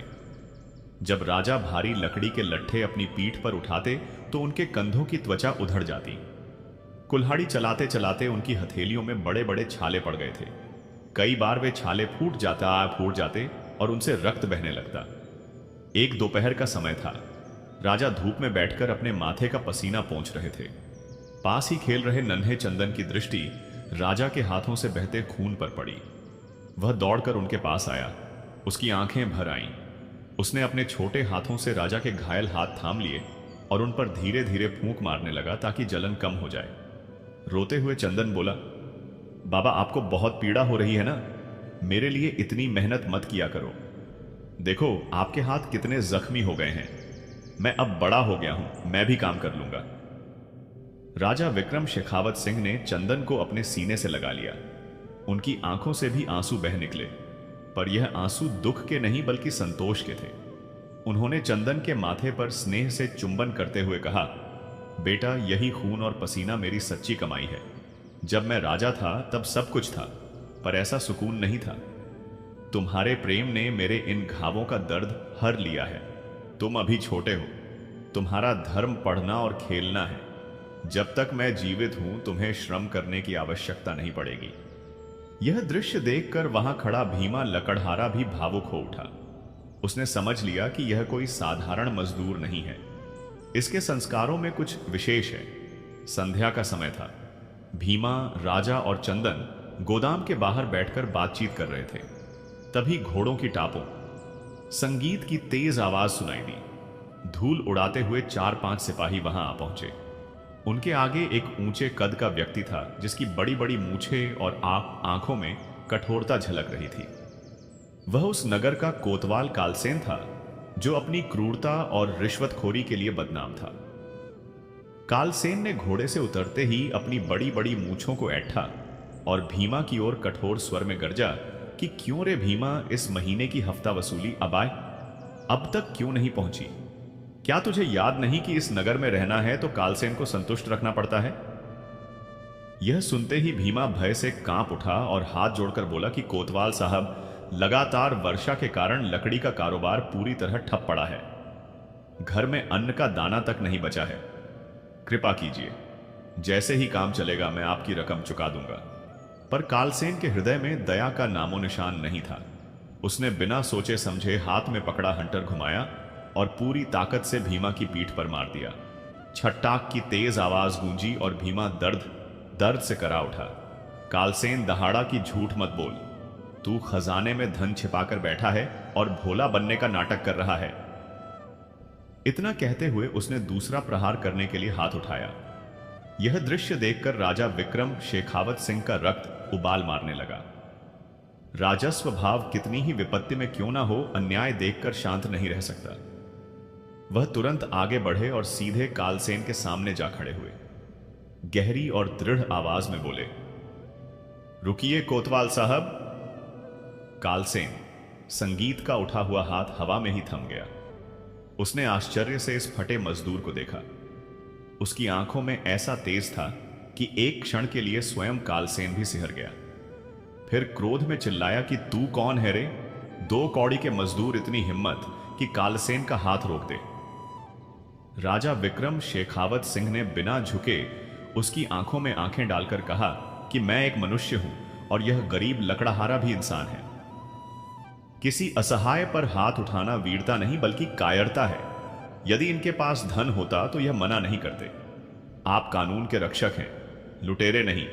[SPEAKER 1] जब राजा भारी लकड़ी के लट्ठे अपनी पीठ पर उठाते तो उनके कंधों की त्वचा उधड़ जाती। कुल्हाड़ी चलाते चलाते उनकी हथेलियों में बड़े बड़े छाले पड़ गए थे। कई बार वे छाले फूट जाते और उनसे रक्त बहने लगता। एक दोपहर का समय था। राजा धूप में बैठकर अपने माथे का पसीना पोंछ रहे थे। पास ही खेल रहे नन्हे चंदन की दृष्टि राजा के हाथों से बहते खून पर पड़ी। वह दौड़कर उनके पास आया। उसकी आंखें भर आईं। उसने अपने छोटे हाथों से राजा के घायल हाथ थाम लिए और उन पर धीरे धीरे फूंक मारने लगा ताकि जलन कम हो जाए। रोते हुए चंदन बोला, बाबा आपको बहुत पीड़ा हो रही है ना? मेरे लिए इतनी मेहनत मत किया करो। देखो आपके हाथ कितने जख्मी हो गए हैं। मैं अब बड़ा हो गया हूं, मैं भी काम कर लूंगा। राजा विक्रम शेखावत सिंह ने चंदन को अपने सीने से लगा लिया। उनकी आंखों से भी आंसू बह निकले, पर यह आंसू दुख के नहीं बल्कि संतोष के थे। उन्होंने चंदन के माथे पर स्नेह से चुंबन करते हुए कहा, बेटा यही खून और पसीना मेरी सच्ची कमाई है। जब मैं राजा था तब सब कुछ था, पर ऐसा सुकून नहीं था। तुम्हारे प्रेम ने मेरे इन घावों का दर्द हर लिया है। तुम अभी छोटे हो, तुम्हारा धर्म पढ़ना और खेलना है। जब तक मैं जीवित हूं तुम्हें श्रम करने की आवश्यकता नहीं पड़ेगी। यह दृश्य देखकर वहां खड़ा भीमा लकड़हारा भी भावुक हो उठा। उसने समझ लिया कि यह कोई साधारण मजदूर नहीं है। इसके संस्कारों में कुछ विशेष है। संध्या का समय था। भीमा, राजा और चंदन गोदाम के बाहर बैठकर बातचीत कर रहे थे। तभी घोड़ों की टापों, संगीत की तेज आवाज सुनाई दी। धूल उड़ाते हुए 4-5 सिपाही वहां आ पहुंचे। उनके आगे एक ऊंचे कद का व्यक्ति था जिसकी बड़ी बड़ी मूछें और आंखों में कठोरता झलक रही थी। वह उस नगर का कोतवाल कालसेन था जो अपनी क्रूरता और रिश्वतखोरी के लिए बदनाम था। कालसेन ने घोड़े से उतरते ही अपनी बड़ी बड़ी मूछों को ऐठा और भीमा की ओर कठोर स्वर में गरजा कि क्यों रे भीमा, इस महीने की हफ्ता वसूली अब तक क्यों नहीं पहुंची? क्या तुझे याद नहीं कि इस नगर में रहना है तो कालसेन को संतुष्ट रखना पड़ता है? यह सुनते ही भीमा भय से कांप उठा और हाथ जोड़कर बोला कि कोतवाल साहब, लगातार वर्षा के कारण लकड़ी का कारोबार पूरी तरह ठप पड़ा है। घर में अन्न का दाना तक नहीं बचा है। कृपा कीजिए। जैसे ही काम चलेगा मैं आपकी रकम चुका दूंगा। पर कालसेन के हृदय में दया का नामो निशान नहीं था। उसने बिना सोचे समझे हाथ में पकड़ा हंटर घुमाया और पूरी ताकत से भीमा की पीठ पर मार दिया। छट्टाक की तेज आवाज गूंजी और भीमा दर्द दर्द से करा उठा। कालसेन दहाड़ा की झूठ मत बोल, तू खजाने में धन छिपाकर बैठा है और भोला बनने का नाटक कर रहा है। इतना कहते हुए उसने दूसरा प्रहार करने के लिए हाथ उठाया। यह दृश्य देखकर राजा विक्रम शेखावत सिंह का रक्त उबाल मारने लगा। राजस्व भाव कितनी ही विपत्ति में क्यों ना हो, अन्याय देखकर शांत नहीं रह सकता। वह तुरंत आगे बढ़े और सीधे कालसेन के सामने जा खड़े हुए। गहरी और दृढ़ आवाज में बोले, रुकिए कोतवाल साहब। कालसेन संगीत का उठा हुआ हाथ हवा में ही थम गया। उसने आश्चर्य से इस फटे मजदूर को देखा। उसकी आंखों में ऐसा तेज था कि एक क्षण के लिए स्वयं कालसेन भी सिहर गया। फिर क्रोध में चिल्लाया कि तू कौन है रे? 2 कौड़ी के मजदूर इतनी हिम्मत कि कालसेन का हाथ रोक दे। राजा विक्रम शेखावत सिंह ने बिना झुके उसकी आंखों में आंखें डालकर कहा कि मैं एक मनुष्य हूं और यह गरीब लकड़हारा भी इंसान है। किसी असहाय पर हाथ उठाना वीरता नहीं बल्कि कायरता है। यदि इनके पास धन होता तो यह मना नहीं करते। आप कानून के रक्षक हैं, लुटेरे नहीं।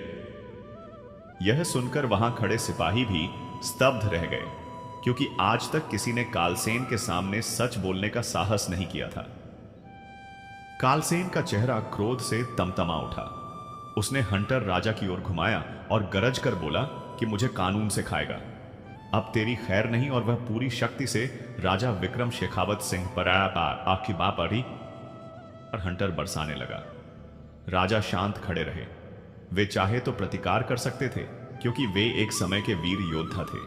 [SPEAKER 1] यह सुनकर वहां खड़े सिपाही भी स्तब्ध रह गए, क्योंकि आज तक किसी ने कालसेन के सामने सच बोलने का साहस नहीं किया था। कालसेन का चेहरा क्रोध से तमतमा उठा। उसने हंटर राजा की ओर घुमाया और गरज कर बोला कि मुझे कानून से खाएगा। अब तेरी खैर नहीं। और वह पूरी शक्ति से राजा विक्रम शेखावत सिंह पर आखी बा पड़ी और हंटर बरसाने लगा। राजा शांत खड़े रहे। वे चाहे तो प्रतिकार कर सकते थे, क्योंकि वे एक समय के वीर योद्धा थे,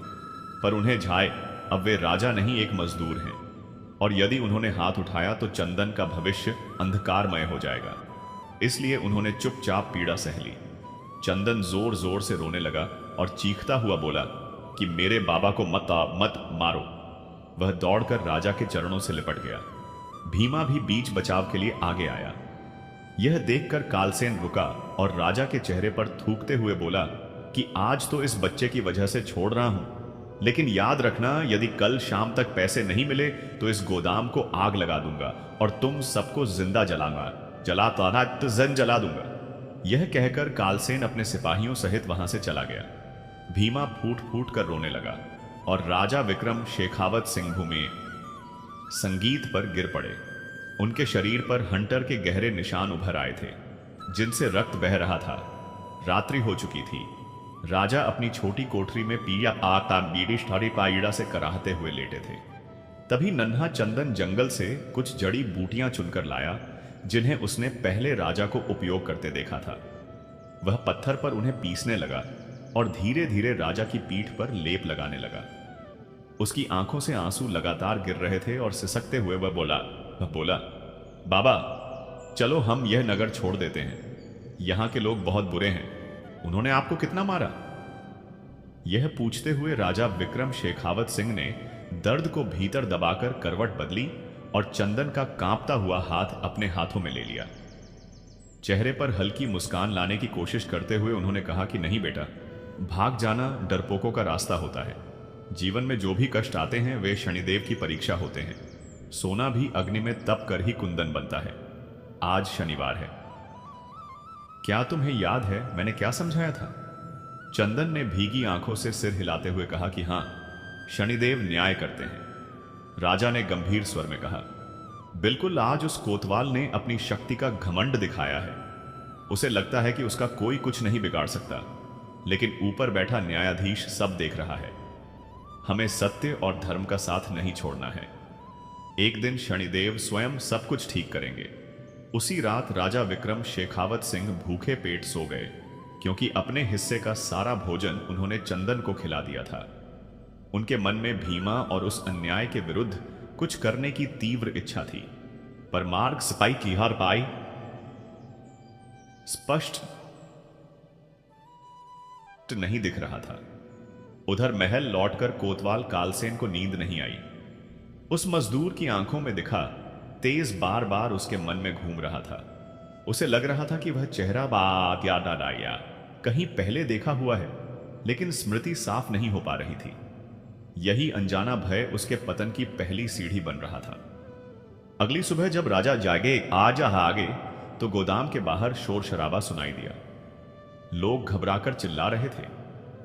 [SPEAKER 1] पर उन्हें झाए अब वे राजा नहीं एक मजदूर हैं। और यदि उन्होंने हाथ उठाया तो चंदन का भविष्य अंधकारमय हो जाएगा। इसलिए उन्होंने चुपचाप पीड़ा सह ली। चंदन जोर जोर से रोने लगा और चीखता हुआ बोला कि मेरे बाबा को मत मारो। वह दौड़कर राजा के चरणों से लिपट गया। भीमा भी बीच बचाव के लिए आगे आया। यह देखकर कालसेन रुका और राजा के चेहरे पर थूकते हुए बोला कि आज तो इस बच्चे की वजह से छोड़ रहा हूं, लेकिन याद रखना यदि कल शाम तक पैसे नहीं मिले तो इस गोदाम को आग लगा दूंगा और तुम सबको जिंदा जला दूंगा। यह कहकर कालसेन अपने सिपाहियों सहित वहां से चला गया। भीमा फूट फूट कर रोने लगा और राजा विक्रम शेखावत सिंह भूमि संगीत पर गिर पड़े। उनके शरीर पर हंटर के गहरे निशान उभर आए थे, जिनसे रक्त बह रहा था। रात्रि हो चुकी थी। राजा अपनी छोटी कोठरी में पाईड़ा से कराहते हुए लेटे थे। तभी नन्हा चंदन जंगल से कुछ जड़ी बूटियां चुनकर लाया, जिन्हें उसने पहले राजा को उपयोग करते देखा था। वह पत्थर पर उन्हें पीसने लगा और धीरे धीरे राजा की पीठ पर लेप लगाने लगा। उसकी आंखों से आंसू लगातार गिर रहे थे और सिसकते हुए वह बोला, बाबा चलो हम यह नगर छोड़ देते हैं। यहां के लोग बहुत बुरे हैं। उन्होंने आपको कितना मारा? यह पूछते हुए राजा विक्रम शेखावत सिंह ने दर्द को भीतर दबाकर करवट बदली और चंदन का कांपता हुआ हाथ अपने हाथों में ले लिया। चेहरे पर हल्की मुस्कान लाने की कोशिश करते हुए उन्होंने कहा कि नहीं बेटा, भाग जाना डरपोकों का रास्ता होता है। जीवन में जो भी कष्ट आते हैं वे शनिदेव की परीक्षा होते हैं। सोना भी अग्नि में तप कर ही कुंदन बनता है। आज शनिवार है। क्या तुम्हें याद है मैंने क्या समझाया था? चंदन ने भीगी आंखों से सिर हिलाते हुए कहा कि हां, शनिदेव न्याय करते हैं। राजा ने गंभीर स्वर में कहा, बिल्कुल। आज उस कोतवाल ने अपनी शक्ति का घमंड दिखाया है। उसे लगता है कि उसका कोई कुछ नहीं बिगाड़ सकता, लेकिन ऊपर बैठा न्यायाधीश सब देख रहा है। हमें सत्य और धर्म का साथ नहीं छोड़ना है। एक दिन शनिदेव स्वयं सब कुछ ठीक करेंगे। उसी रात राजा विक्रम शेखावत सिंह भूखे पेट सो गए, क्योंकि अपने हिस्से का सारा भोजन उन्होंने चंदन को खिला दिया था। उनके मन में भीमा और उस अन्याय के विरुद्ध कुछ करने की तीव्र इच्छा थी, पर मार्ग सिपाही की हार पाई स्पष्ट नहीं दिख रहा था। उधर महल लौटकर कोतवाल कालसेन को नींद नहीं आई। उस मजदूर की आंखों में दिखा तेज बार बार उसके मन में घूम रहा था। उसे लग रहा था कि वह चेहरा बात याद आ आया, कहीं पहले देखा हुआ है, लेकिन स्मृति साफ नहीं हो पा रही थी। यही अनजाना भय उसके पतन की पहली सीढ़ी बन रहा था। अगली सुबह जब राजा जागे आगे तो गोदाम के बाहर शोर शराबा सुनाई दिया। लोग घबराकर चिल्ला रहे थे।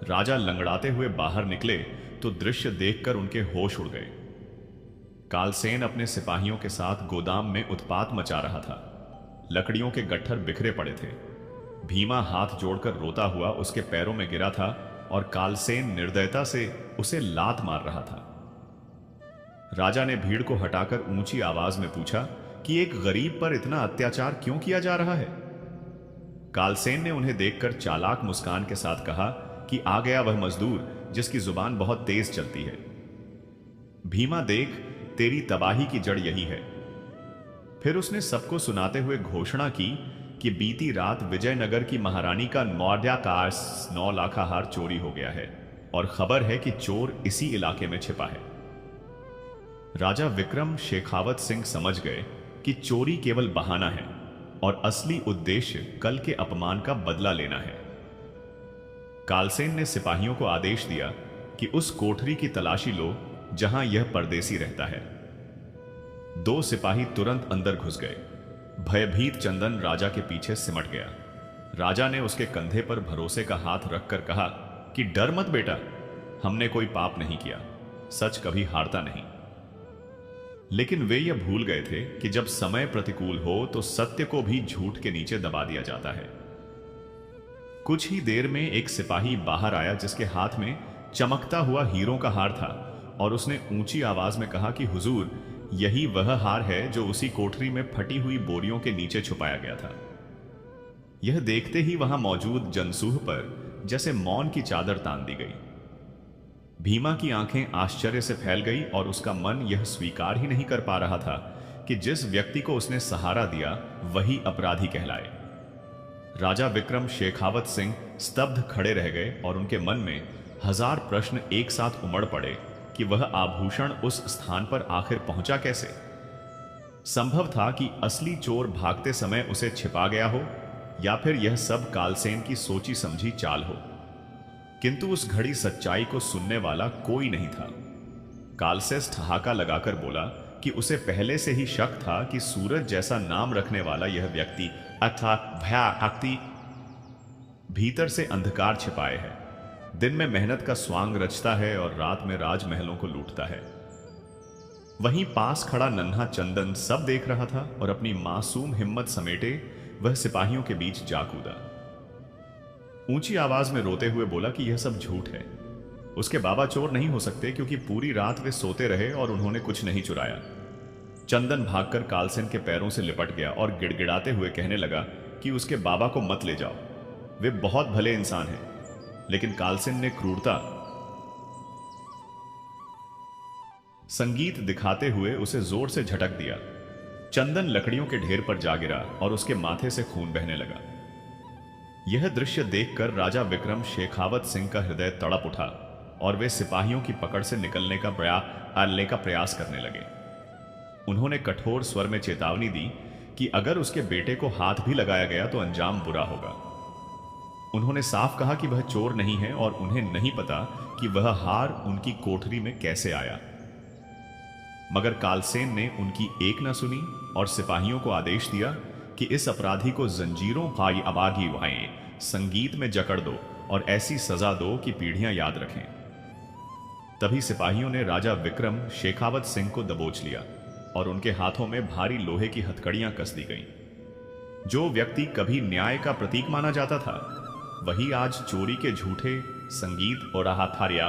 [SPEAKER 1] राजा लंगड़ाते हुए बाहर निकले तो दृश्य देखकर उनके होश उड़ गए। कालसेन अपने सिपाहियों के साथ गोदाम में उत्पात मचा रहा था। लकड़ियों के गट्ठर बिखरे पड़े थे। भीमा हाथ जोड़कर रोता हुआ उसके पैरों में गिरा था और कालसेन निर्दयता से उसे लात मार रहा था। राजा ने भीड़ को हटाकर ऊंची आवाज में पूछा कि एक गरीब पर इतना अत्याचार क्यों किया जा रहा है। कालसेन ने उन्हें देखकर चालाक मुस्कान के साथ कहा कि आ गया वह मजदूर जिसकी जुबान बहुत तेज चलती है। भीमा देख, तेरी तबाही की जड़ यही है। फिर उसने सबको सुनाते हुए घोषणा की कि बीती रात विजयनगर की महारानी का 9 लाख हार चोरी हो गया है और खबर है कि चोर इसी इलाके में छिपा है। राजा विक्रम शेखावत सिंह समझ गए कि चोरी केवल बहाना है और असली उद्देश्य कल के अपमान का बदला लेना है। कालसेन ने सिपाहियों को आदेश दिया कि उस कोठरी की तलाशी लो जहां यह परदेसी रहता है। 2 सिपाही तुरंत अंदर घुस गए। भयभीत चंदन राजा के पीछे सिमट गया। राजा ने उसके कंधे पर भरोसे का हाथ रखकर कहा कि डर मत बेटा, हमने कोई पाप नहीं किया, सच कभी हारता नहीं। लेकिन वे यह भूल गए थे कि जब समय प्रतिकूल हो तो सत्य को भी झूठ के नीचे दबा दिया जाता है। कुछ ही देर में एक सिपाही बाहर आया जिसके हाथ में चमकता हुआ हीरों का हार था और उसने ऊंची आवाज में कहा कि हुजूर, यही वह हार है जो उसी कोठरी में फटी हुई बोरियों के नीचे छुपाया गया था। यह देखते ही वहां मौजूद जनसूह पर जैसे मौन की चादर तान दी गई। भीमा की आंखें आश्चर्य से फैल गई और उसका मन यह स्वीकार ही नहीं कर पा रहा था कि जिस व्यक्ति को उसने सहारा दिया वही अपराधी कहलाए। राजा विक्रम शेखावत सिंह स्तब्ध खड़े रह गए और उनके मन में 1000 प्रश्न एक साथ उमड़ पड़े कि वह आभूषण उस स्थान पर आखिर पहुंचा कैसे। संभव था कि असली चोर भागते समय उसे छिपा गया हो या फिर यह सब कालसेन की सोची समझी चाल हो, किंतु उस घड़ी सच्चाई को सुनने वाला कोई नहीं था। कालसेन ठहाका लगाकर बोला कि उसे पहले से ही शक था कि सूरज जैसा नाम रखने वाला यह व्यक्ति अर्थात भयाक्ति भीतर से अंधकार छिपाए है। दिन में मेहनत का स्वांग रचता है और रात में राजमहलों को लूटता है। वहीं पास खड़ा नन्हा चंदन सब देख रहा था और अपनी मासूम हिम्मत समेटे वह सिपाहियों के बीच जा कूदा। ऊंची आवाज में रोते हुए बोला कि यह सब झूठ है। उसके बाबा चोर नहीं हो सकते क्योंकि पूरी रात वे सोते रहे और उन्होंने कुछ नहीं चुराया। चंदन भागकर कालसेन के पैरों से लिपट गया और गिड़गिड़ाते हुए कहने लगा कि उसके बाबा को मत ले जाओ, वे बहुत भले इंसान हैं। लेकिन कालसेन ने क्रूरता संगीत दिखाते हुए उसे जोर से झटक दिया। चंदन लकड़ियों के ढेर पर जा गिरा और उसके माथे से खून बहने लगा। यह दृश्य देखकर राजा विक्रम शेखावत सिंह का हृदय तड़प उठा और वे सिपाहियों की पकड़ से निकलने का प्रयास करने लगे। उन्होंने कठोर स्वर में चेतावनी दी कि अगर उसके बेटे को हाथ भी लगाया गया तो अंजाम बुरा होगा। उन्होंने साफ कहा कि वह चोर नहीं है और उन्हें नहीं पता कि वह हार उनकी कोठरी में कैसे आया। मगर कालसेन ने उनकी एक न सुनी और सिपाहियों को आदेश दिया कि इस अपराधी को जंजीरों भाई अबागी भाई संगीत में जकड़ दो और ऐसी सजा दो कि पीढ़ियां याद रखें। तभी सिपाहियों ने राजा विक्रम शेखावत सिंह को दबोच लिया और उनके हाथों में भारी लोहे की हथकड़ियां कस दी गईं। जो व्यक्ति कभी न्याय का प्रतीक माना जाता था वही आज चोरी के झूठे संगीत और हाथारिया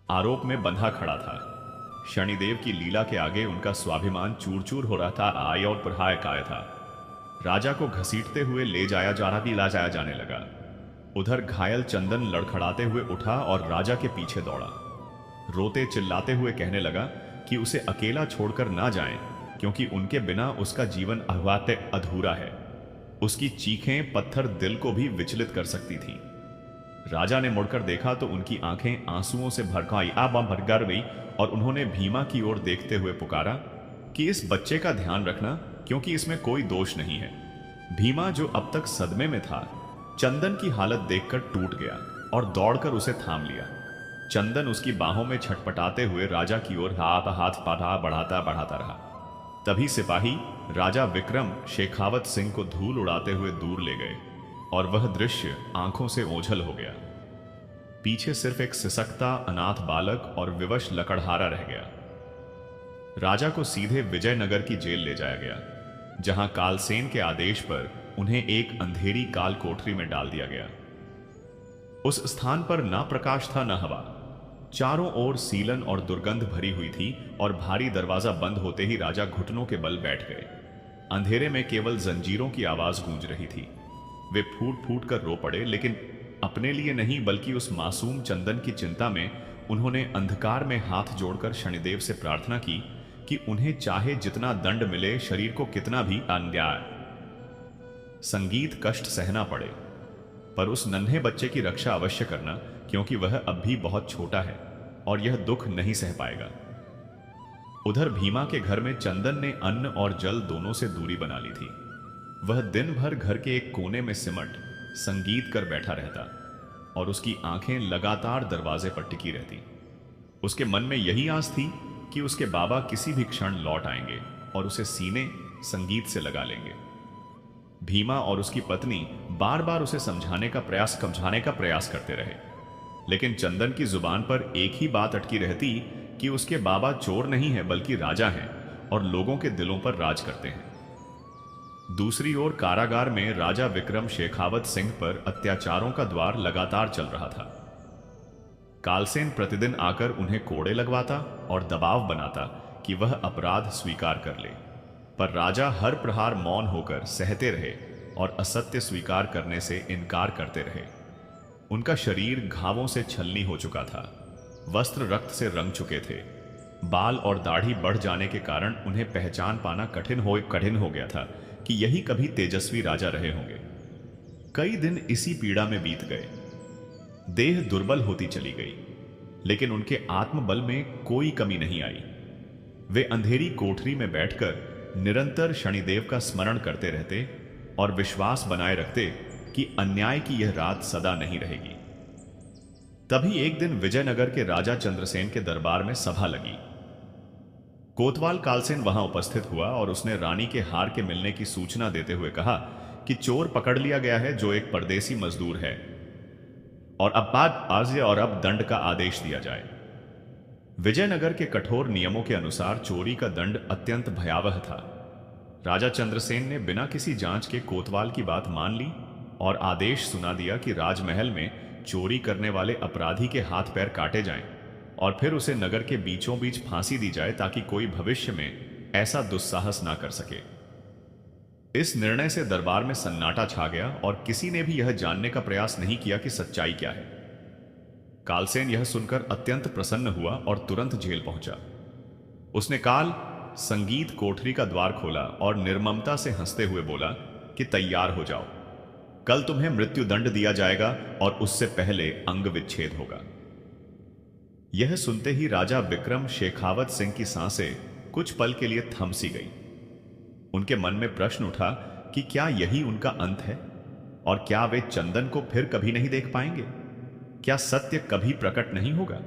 [SPEAKER 1] आरोप में बंधा खड़ा था। शनिदेव की लीला के आगे उनका स्वाभिमान चूर चूर हो रहा था, आय और प्रहाय काय था। राजा को घसीटते हुए ले जाया जाने लगा। उधर घायल चंदन लड़खड़ाते हुए उठा और राजा के पीछे दौड़ा। रोते चिल्लाते हुए कहने लगा कि उसे अकेला छोड़कर ना जाएं, क्योंकि उनके बिना उसका जीवन अहवाते अधूरा है। उसकी चीखें पत्थर दिल को भी विचलित कर सकती थीं। राजा ने मुड़कर देखा तो उनकी आंखें आंसुओं से भर गई और उन्होंने भीमा की ओर देखते हुए पुकारा कि इस बच्चे का ध्यान रखना, क्योंकि इसमें कोई दोष नहीं है। भीमा, जो अब तक सदमे में था, चंदन की हालत देखकर टूट गया और दौड़कर उसे थाम लिया। चंदन उसकी बाहों में छटपटाते हुए राजा की ओर हाथ बढ़ाता बढ़ाता रहा। तभी सिपाही राजा विक्रम शेखावत सिंह को धूल उड़ाते हुए दूर ले गए और वह दृश्य आंखों से ओझल हो गया। पीछे सिर्फ एक सिसकता अनाथ बालक और विवश लकड़हारा रह गया। राजा को सीधे विजयनगर की जेल ले जाया गया, जहां कालसेन के आदेश पर उन्हें एक अंधेरी काल कोठरी में डाल दिया गया। उस स्थान पर ना प्रकाश था न हवा। चारों ओर सीलन और दुर्गंध भरी हुई थी और भारी दरवाजा बंद होते ही राजा घुटनों के बल बैठ गए। अंधेरे में केवल जंजीरों की आवाज गूंज रही थी। वे फूट फूट कर रो पड़े, लेकिन अपने लिए नहीं बल्कि उस मासूम चंदन की चिंता में उन्होंने अंधकार में हाथ जोड़कर शनिदेव से प्रार्थना की कि उन्हें चाहे जितना दंड मिले, शरीर को कितना भी अन्याय संगीत कष्ट सहना पड़े, पर उस नन्हे बच्चे की रक्षा अवश्य करना, क्योंकि वह अब भी बहुत छोटा है और यह दुख नहीं सह पाएगा। उधर भीमा के घर में चंदन ने अन्न और जल दोनों से दूरी बना ली थी। वह दिन भर घर के एक कोने में सिमट संगीत कर बैठा रहता और उसकी आंखें लगातार दरवाजे पर टिकी रहती। उसके मन में यही आस थी कि उसके बाबा किसी भी क्षण लौट आएंगे और उसे सीने संगीत से लगा लेंगे। भीमा और उसकी पत्नी बार बार उसे समझाने का प्रयास करते रहे, लेकिन चंदन की जुबान पर एक ही बात अटकी रहती कि उसके बाबा चोर नहीं है बल्कि राजा हैं और लोगों के दिलों पर राज करते हैं। दूसरी ओर कारागार में राजा विक्रम शेखावत सिंह पर अत्याचारों का द्वार लगातार चल रहा था। कालसेन प्रतिदिन आकर उन्हें कोड़े लगवाता और दबाव बनाता कि वह अपराध स्वीकार कर ले, पर राजा हर प्रहार मौन होकर सहते रहे और असत्य स्वीकार करने से इनकार करते रहे। उनका शरीर घावों से छलनी हो चुका था, वस्त्र रक्त से रंग चुके थे, बाल और दाढ़ी बढ़ जाने के कारण उन्हें पहचान पाना कठिन हो गया था कि यही कभी तेजस्वी राजा रहे होंगे। कई दिन इसी पीड़ा में बीत गए। देह दुर्बल होती चली गई, लेकिन उनके आत्मबल में कोई कमी नहीं आई। वे अंधेरी कोठरी में बैठकर निरंतर शनिदेव का स्मरण करते रहते और विश्वास बनाए रखते कि अन्याय की यह रात सदा नहीं रहेगी। तभी एक दिन विजयनगर के राजा चंद्रसेन के दरबार में सभा लगी। कोतवाल कालसेन वहां उपस्थित हुआ और उसने रानी के हार के मिलने की सूचना देते हुए कहा कि चोर पकड़ लिया गया है, जो एक परदेसी मजदूर है, और अब दंड का आदेश दिया जाए। विजयनगर के कठोर नियमों के अनुसार चोरी का दंड अत्यंत भयावह था। राजा चंद्रसेन ने बिना किसी जांच के कोतवाल की बात मान ली और आदेश सुना दिया कि राजमहल में चोरी करने वाले अपराधी के हाथ पैर काटे जाएं और फिर उसे नगर के बीचों बीच फांसी दी जाए, ताकि कोई भविष्य में ऐसा दुस्साहस ना कर सके। इस निर्णय से दरबार में सन्नाटा छा गया और किसी ने भी यह जानने का प्रयास नहीं किया कि सच्चाई क्या है। कालसेन यह सुनकर अत्यंत प्रसन्न हुआ और तुरंत जेल पहुंचा। उसने काल संगीत कोठरी का द्वार खोला और निर्ममता से हंसते हुए बोला कि तैयार हो जाओ, कल तुम्हें मृत्यु दंड दिया जाएगा और उससे पहले अंग विच्छेद होगा। यह सुनते ही राजा विक्रम शेखावत सिंह की सांसें कुछ पल के लिए थम सी गई। उनके मन में प्रश्न उठा कि क्या यही उनका अंत है, और क्या वे चंदन को फिर कभी नहीं देख पाएंगे? क्या सत्य कभी प्रकट नहीं होगा?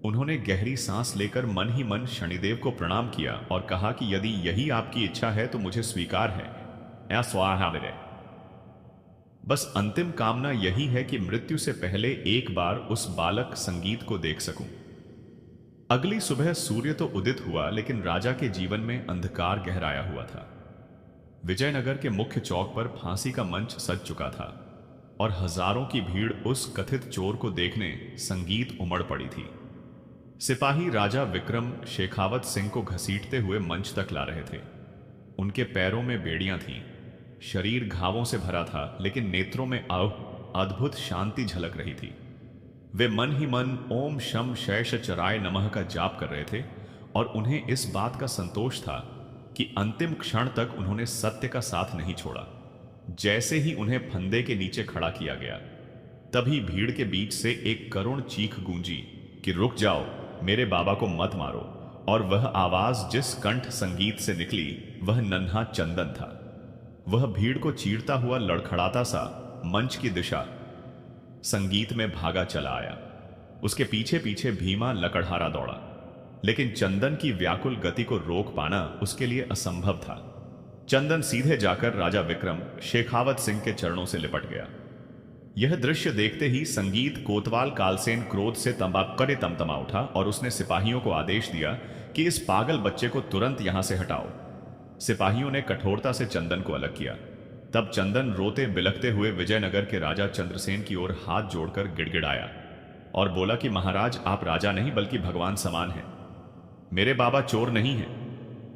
[SPEAKER 1] उन्होंने गहरी सांस लेकर मन ही मन शनिदेव को प्रणाम किया और कहा कि यदि यही आपकी इच्छा है तो मुझे स्वीकार है। या स्वाहा मेरे, बस अंतिम कामना यही है कि मृत्यु से पहले एक बार उस बालक संगीत को देख सकूं। अगली सुबह सूर्य तो उदित हुआ, लेकिन राजा के जीवन में अंधकार गहराया हुआ था। विजयनगर के मुख्य चौक पर फांसी का मंच सज चुका था और हजारों की भीड़ उस कथित चोर को देखने संगीत उमड़ पड़ी थी। सिपाही राजा विक्रम शेखावत सिंह को घसीटते हुए मंच तक ला रहे थे। उनके पैरों में बेड़ियां थीं, शरीर घावों से भरा था, लेकिन नेत्रों में अद्भुत शांति झलक रही थी। वे मन ही मन ओम शम शैष चराय नमः का जाप कर रहे थे और उन्हें इस बात का संतोष था कि अंतिम क्षण तक उन्होंने सत्य का साथ नहीं छोड़ा। जैसे ही उन्हें फंदे के नीचे खड़ा किया गया, तभी भीड़ के बीच से एक करुण चीख गूंजी कि रुक जाओ, मेरे बाबा को मत मारो, और वह आवाज जिस कंठ संगीत से निकली वह नन्हा चंदन था। वह भीड़ को चीरता हुआ लड़खड़ाता सा मंच की दिशा संगीत में भागा चला आया। उसके पीछे पीछे भीमा लकड़हारा दौड़ा, लेकिन चंदन की व्याकुल गति को रोक पाना उसके लिए असंभव था। चंदन सीधे जाकर राजा विक्रम शेखावत सिंह के चरणों से लिपट गया। यह दृश्य देखते ही संगीत कोतवाल कालसेन क्रोध से तमतमा उठा और उसने सिपाहियों को आदेश दिया कि इस पागल बच्चे को तुरंत यहां से हटाओ। सिपाहियों ने कठोरता से चंदन को अलग किया। तब चंदन रोते बिलखते हुए विजयनगर के राजा चंद्रसेन की ओर हाथ जोड़कर गिड़गिड़ाया और बोला कि महाराज, आप राजा नहीं बल्कि भगवान समान हैं। मेरे बाबा चोर नहीं हैं।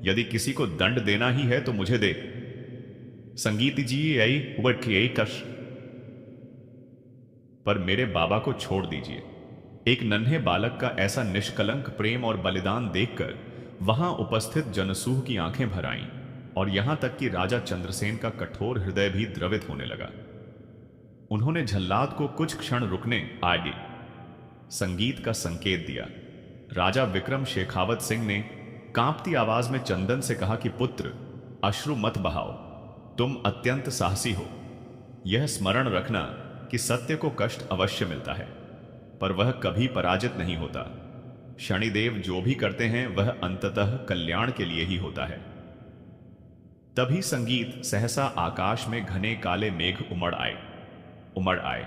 [SPEAKER 1] यदि किसी को दंड देना ही है तो मुझे दे। संगीत जी यही यही कश, पर मेरे बाबा को छोड़ दीजिए। एक नन्हे बालक का ऐसा निष्कलंक प्रेम और बलिदान देखकर वहां उपस्थित जनसूह की आंखें भर आईं और यहां तक कि राजा चंद्रसेन का कठोर हृदय भी द्रवित होने लगा। उन्होंने झल्लाद को कुछ क्षण रुकने आगे संगीत का संकेत दिया। राजा विक्रम शेखावत सिंह ने कांपती आवाज में चंदन से कहा कि पुत्र, अश्रु मत बहाओ, तुम अत्यंत साहसी हो। यह स्मरण रखना कि सत्य को कष्ट अवश्य मिलता है, पर वह कभी पराजित नहीं होता। शनिदेव जो भी करते हैं वह अंततः कल्याण के लिए ही होता है। तभी संगीत सहसा आकाश में घने काले मेघ उमड़ आए।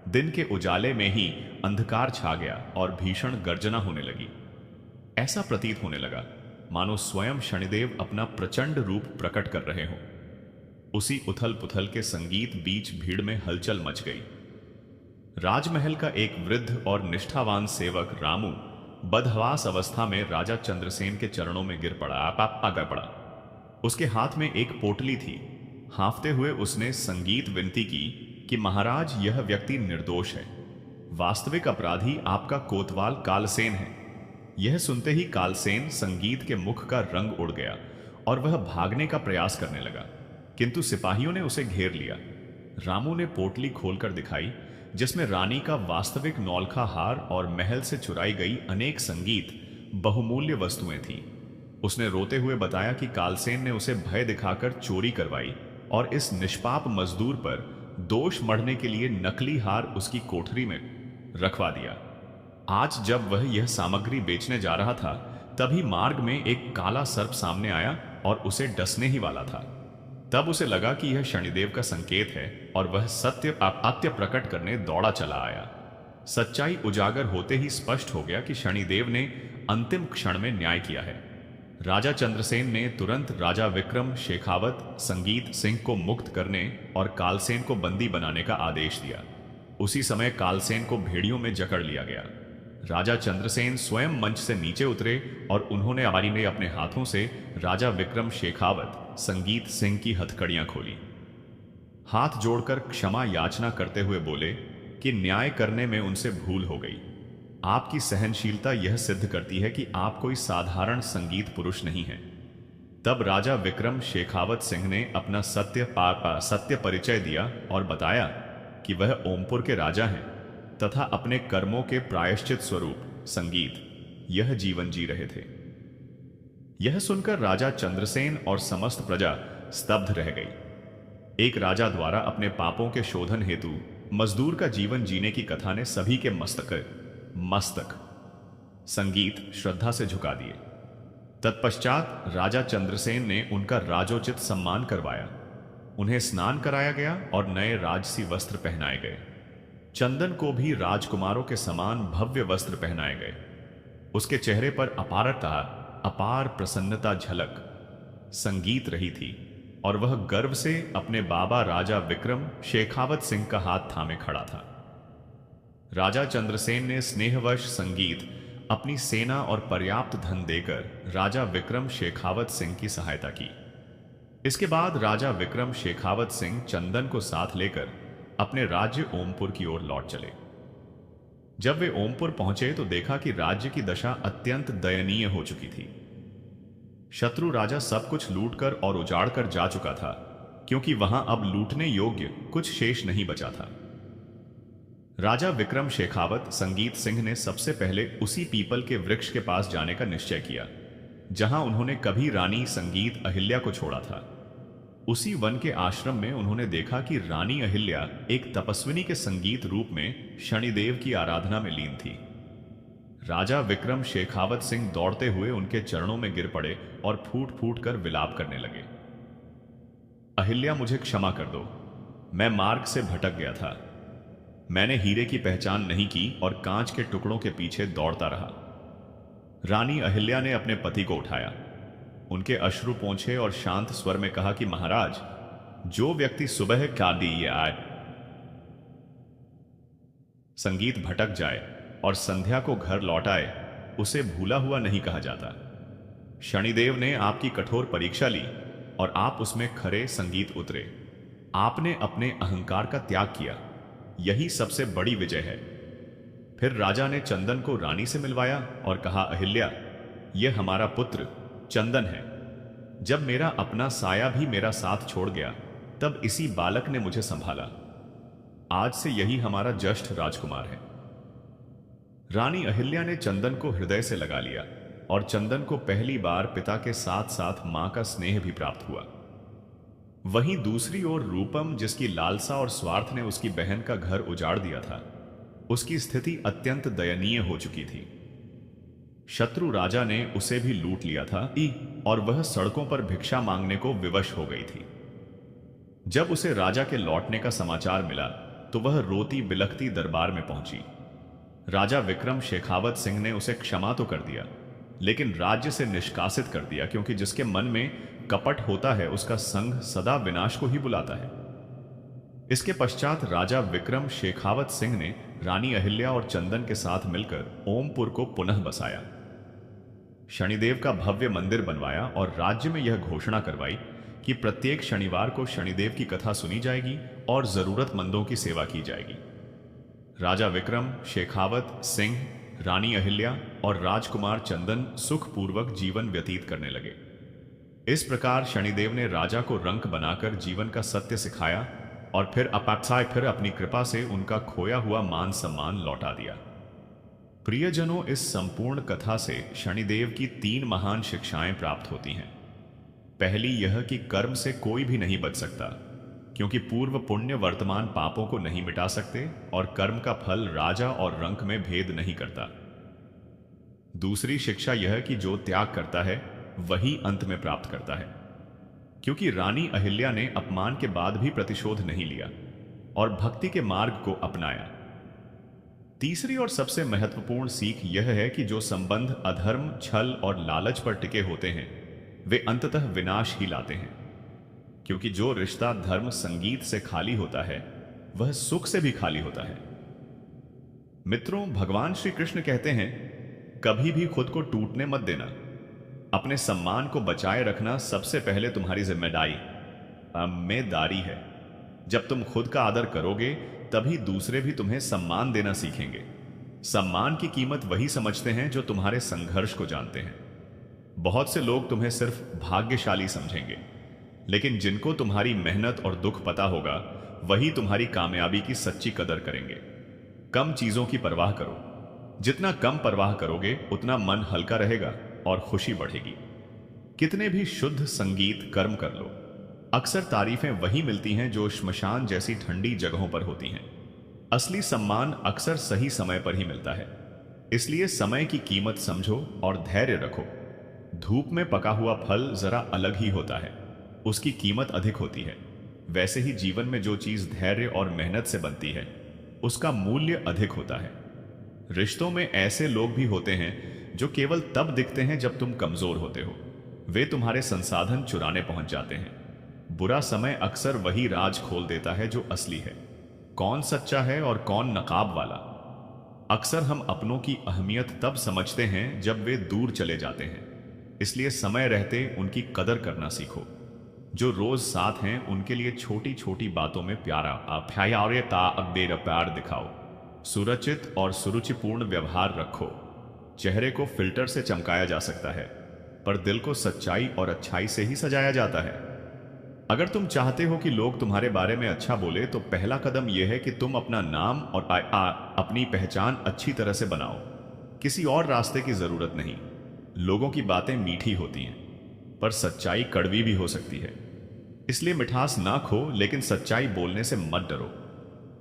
[SPEAKER 1] दिन के उजाले में ही अंधकार छा गया और भीषण गर्जना होने लगी। ऐसा प्रतीत होने लगा मानो स्वयं शनिदेव अपना प्रचंड रूप प्रकट कर रहे हों। उसी उथल पुथल के संगीत बीच भीड़ में हलचल मच गई। राजमहल का एक वृद्ध और निष्ठावान सेवक रामू बदहवास अवस्था में राजा चंद्रसेन के चरणों में गिर पड़ा। उसके हाथ में एक पोटली थी। हांफते हुए उसने संगीत विनती की कि महाराज, यह व्यक्ति निर्दोष है। वास्तविक अपराधी आपका कोतवाल कालसेन है। यह सुनते ही कालसेन संगीत के मुख का रंग उड़ गया और वह भागने का प्रयास करने लगा, किंतु सिपाहियों ने उसे घेर लिया। रामू ने पोटली खोलकर दिखाई, जिसमें रानी का वास्तविक नौलखा हार और महल से चुराई गई अनेक संगीत बहुमूल्य वस्तुएं थीं। उसने रोते हुए बताया कि कालसेन ने उसे भय दिखाकर चोरी करवाई और इस निष्पाप मजदूर पर दोष मढ़ने के लिए नकली हार उसकी कोठरी में रखवा दिया। आज जब वह यह सामग्री बेचने जा रहा था, तभी मार्ग में एक काला सर्प सामने आया और उसे डसने ही वाला था। तब उसे लगा कि यह शनिदेव का संकेत है और वह सत्य प्रकट करने दौड़ा चला आया। सच्चाई उजागर होते ही स्पष्ट हो गया कि शनिदेव ने अंतिम क्षण में न्याय किया है। राजा चंद्रसेन ने तुरंत राजा विक्रम शेखावत संगीत सिंह को मुक्त करने और कालसेन को बंदी बनाने का आदेश दिया। उसी समय कालसेन को भेड़ियों में जकड़ लिया गया। राजा चंद्रसेन स्वयं मंच से नीचे उतरे और उन्होंने अपने हाथों से राजा विक्रम शेखावत संगीत सिंह की हथकड़ियां खोली। हाथ जोड़कर क्षमा याचना करते हुए बोले कि न्याय करने में उनसे भूल हो गई। आपकी सहनशीलता यह सिद्ध करती है कि आप कोई साधारण संगीत पुरुष नहीं हैं। तब राजा विक्रम शेखावत सिंह ने अपना सत्य परिचय दिया और बताया कि वह ओमपुर के राजा हैं तथा अपने कर्मों के प्रायश्चित स्वरूप संगीत यह जीवन जी रहे थे। यह सुनकर राजा चंद्रसेन और समस्त प्रजा स्तब्ध रह गई। एक राजा द्वारा अपने पापों के शोधन हेतु मजदूर का जीवन जीने की कथा ने सभी के मस्तक संगीत श्रद्धा से झुका दिए। तत्पश्चात राजा चंद्रसेन ने उनका राजोचित सम्मान करवाया। उन्हें स्नान कराया गया और नए राजसी वस्त्र पहनाए गए। चंदन को भी राजकुमारों के समान भव्य वस्त्र पहनाए गए। उसके चेहरे पर अपार प्रसन्नता झलक संगीत रही थी और वह गर्व से अपने बाबा राजा विक्रम शेखावत सिंह का हाथ थामे खड़ा था। राजा चंद्रसेन ने स्नेहवश संगीत अपनी सेना और पर्याप्त धन देकर राजा विक्रम शेखावत सिंह की सहायता की। इसके बाद राजा विक्रम शेखावत सिंह चंदन को साथ लेकर अपने राज्य ओमपुर की ओर लौट चले। जब वे ओमपुर पहुंचे तो देखा कि राज्य की दशा अत्यंत दयनीय हो चुकी थी। शत्रु राजा सब कुछ लूटकर और उजाड़कर जा चुका था, क्योंकि वहां अब लूटने योग्य कुछ शेष नहीं बचा था। राजा विक्रम शेखावत संगीत सिंह ने सबसे पहले उसी पीपल के वृक्ष के पास जाने का निश्चय किया। जहां उन्होंने कभी रानी संगीत अहिल्या को छोड़ा था। उसी वन के आश्रम में उन्होंने देखा कि रानी अहिल्या एक तपस्विनी के संगीत रूप में शनिदेव की आराधना में लीन थी। राजा विक्रम शेखावत सिंह दौड़ते हुए उनके चरणों में गिर पड़े और फूट फूट कर विलाप करने लगे। अहिल्या, मुझे क्षमा कर दो, मैं मार्ग से भटक गया था। मैंने हीरे की पहचान नहीं की और कांच के टुकड़ों के पीछे दौड़ता रहा। रानी अहिल्या ने अपने पति को उठाया, उनके अश्रु पोंछे और शांत स्वर में कहा कि महाराज, जो व्यक्ति सुबह का दिए आए संगीत भटक जाए और संध्या को घर लौट आए, उसे भूला हुआ नहीं कहा जाता। शनिदेव ने आपकी कठोर परीक्षा ली और आप उसमें खरे संगीत उतरे। आपने अपने अहंकार का त्याग किया, यही सबसे बड़ी विजय है। फिर राजा ने चंदन को रानी से मिलवाया और कहा, अहिल्या, यह हमारा पुत्र चंदन है। जब मेरा अपना साया भी मेरा साथ छोड़ गया, तब इसी बालक ने मुझे संभाला। आज से यही हमारा ज्येष्ठ राजकुमार है। रानी अहिल्या ने चंदन को हृदय से लगा लिया और चंदन को पहली बार पिता के साथ साथ मां का स्नेह भी प्राप्त हुआ। वहीं दूसरी ओर रूपम, जिसकी लालसा और स्वार्थ ने उसकी बहन का घर उजाड़ दिया था, उसकी स्थिति अत्यंत दयनीय हो चुकी थी। शत्रु राजा ने उसे भी लूट लिया था और वह सड़कों पर भिक्षा मांगने को विवश हो गई थी। जब उसे राजा के लौटने का समाचार मिला तो वह रोती बिलखती दरबार में पहुंची। राजा विक्रम शेखावत सिंह ने उसे क्षमा तो कर दिया, लेकिन राज्य से निष्कासित कर दिया, क्योंकि जिसके मन में कपट होता है उसका संग सदा विनाश को ही बुलाता है। इसके पश्चात राजा विक्रम शेखावत सिंह ने रानी अहिल्या और चंदन के साथ मिलकर ओमपुर को पुनः बसाया, शनिदेव का भव्य मंदिर बनवाया और राज्य में यह घोषणा करवाई कि प्रत्येक शनिवार को शनिदेव की कथा सुनी जाएगी और जरूरतमंदों की सेवा की जाएगी। राजा विक्रम शेखावत सिंह, रानी अहिल्या और राजकुमार चंदन सुखपूर्वक जीवन व्यतीत करने लगे। इस प्रकार शनिदेव ने राजा को रंक बनाकर जीवन का सत्य सिखाया और फिर अपनी कृपा से उनका खोया हुआ मान सम्मान लौटा दिया। प्रियजनों, इस संपूर्ण कथा से शनिदेव की 3 महान शिक्षाएं प्राप्त होती हैं। पहली यह कि कर्म से कोई भी नहीं बच सकता, क्योंकि पूर्व पुण्य वर्तमान पापों को नहीं मिटा सकते और कर्म का फल राजा और रंक में भेद नहीं करता। दूसरी शिक्षा यह कि जो त्याग करता है वही अंत में प्राप्त करता है, क्योंकि रानी अहिल्या ने अपमान के बाद भी प्रतिशोध नहीं लिया और भक्ति के मार्ग को अपनाया। तीसरी और सबसे महत्वपूर्ण सीख यह है कि जो संबंध अधर्म, छल और लालच पर टिके होते हैं वे अंततः विनाश ही लाते हैं, क्योंकि जो रिश्ता धर्म संगीत से खाली होता है वह सुख से भी खाली होता है। मित्रों, भगवान श्री कृष्ण कहते हैं, कभी भी खुद को टूटने मत देना। अपने सम्मान को बचाए रखना सबसे पहले तुम्हारी जिम्मेदारी है। जब तुम खुद का आदर करोगे तभी दूसरे भी तुम्हें सम्मान देना सीखेंगे। सम्मान की कीमत वही समझते हैं जो तुम्हारे संघर्ष को जानते हैं। बहुत से लोग तुम्हें सिर्फ भाग्यशाली समझेंगे, लेकिन जिनको तुम्हारी मेहनत और दुख पता होगा वही तुम्हारी कामयाबी की सच्ची कदर करेंगे। कम चीजों की परवाह करो। जितना कम परवाह करोगे उतना मन हल्का रहेगा और खुशी बढ़ेगी। कितने भी शुद्ध संगीत कर्म कर लो, अक्सर तारीफें वही मिलती हैं जो श्मशान जैसी ठंडी जगहों पर होती हैं। असली सम्मान अक्सर सही समय पर ही मिलता है। इसलिए समय की कीमत समझो और धैर्य रखो। धूप में पका हुआ फल जरा अलग ही होता है, उसकी कीमत अधिक होती है। वैसे ही जीवन में जो चीज धैर्य और मेहनत से बनती है उसका मूल्य अधिक होता है। रिश्तों में ऐसे लोग भी होते हैं जो केवल तब दिखते हैं जब तुम कमजोर होते हो। वे तुम्हारे संसाधन चुराने पहुंच जाते हैं। बुरा समय अक्सर वही राज खोल देता है जो असली है। कौन सच्चा है और कौन नकाब वाला। अक्सर हम अपनों की अहमियत तब समझते हैं जब वे दूर चले जाते हैं। इसलिए समय रहते उनकी कदर करना सीखो। जो रोज साथ हैं उनके लिए छोटी छोटी बातों में प्यार दिखाओ। सुरचित और सुरुचिपूर्ण व्यवहार रखो। चेहरे को फिल्टर से चमकाया जा सकता है, पर दिल को सच्चाई और अच्छाई से ही सजाया जाता है। अगर तुम चाहते हो कि लोग तुम्हारे बारे में अच्छा बोले तो पहला कदम यह है कि तुम अपना नाम और अपनी पहचान अच्छी तरह से बनाओ। किसी और रास्ते की जरूरत नहीं। लोगों की बातें मीठी होती हैं, पर सच्चाई कड़वी भी हो सकती है। इसलिए मिठास ना खो, लेकिन सच्चाई बोलने से मत डरो।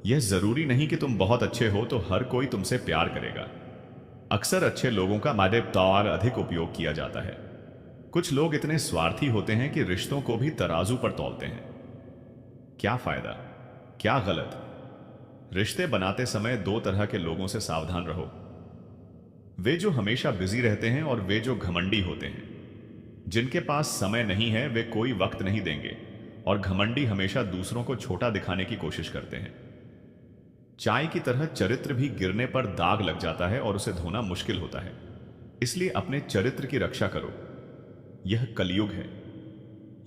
[SPEAKER 1] यह जरूरी नहीं कि तुम बहुत अच्छे हो तो हर कोई तुमसे प्यार करेगा। अक्सर अच्छे लोगों का मादे तौर अधिक उपयोग किया जाता है। कुछ लोग इतने स्वार्थी होते हैं कि रिश्तों को भी तराजू पर तौलते हैं। क्या फायदा, क्या गलत? रिश्ते बनाते समय दो तरह के लोगों से सावधान रहो। वे जो हमेशा बिजी रहते हैं और वे जो घमंडी होते हैं। जिनके पास समय नहीं है वे कोई वक्त नहीं देंगे, और घमंडी हमेशा दूसरों को छोटा दिखाने की कोशिश करते हैं। चाय की तरह चरित्र भी गिरने पर दाग लग जाता है और उसे धोना मुश्किल होता है। इसलिए अपने चरित्र की रक्षा करो। यह कलयुग है।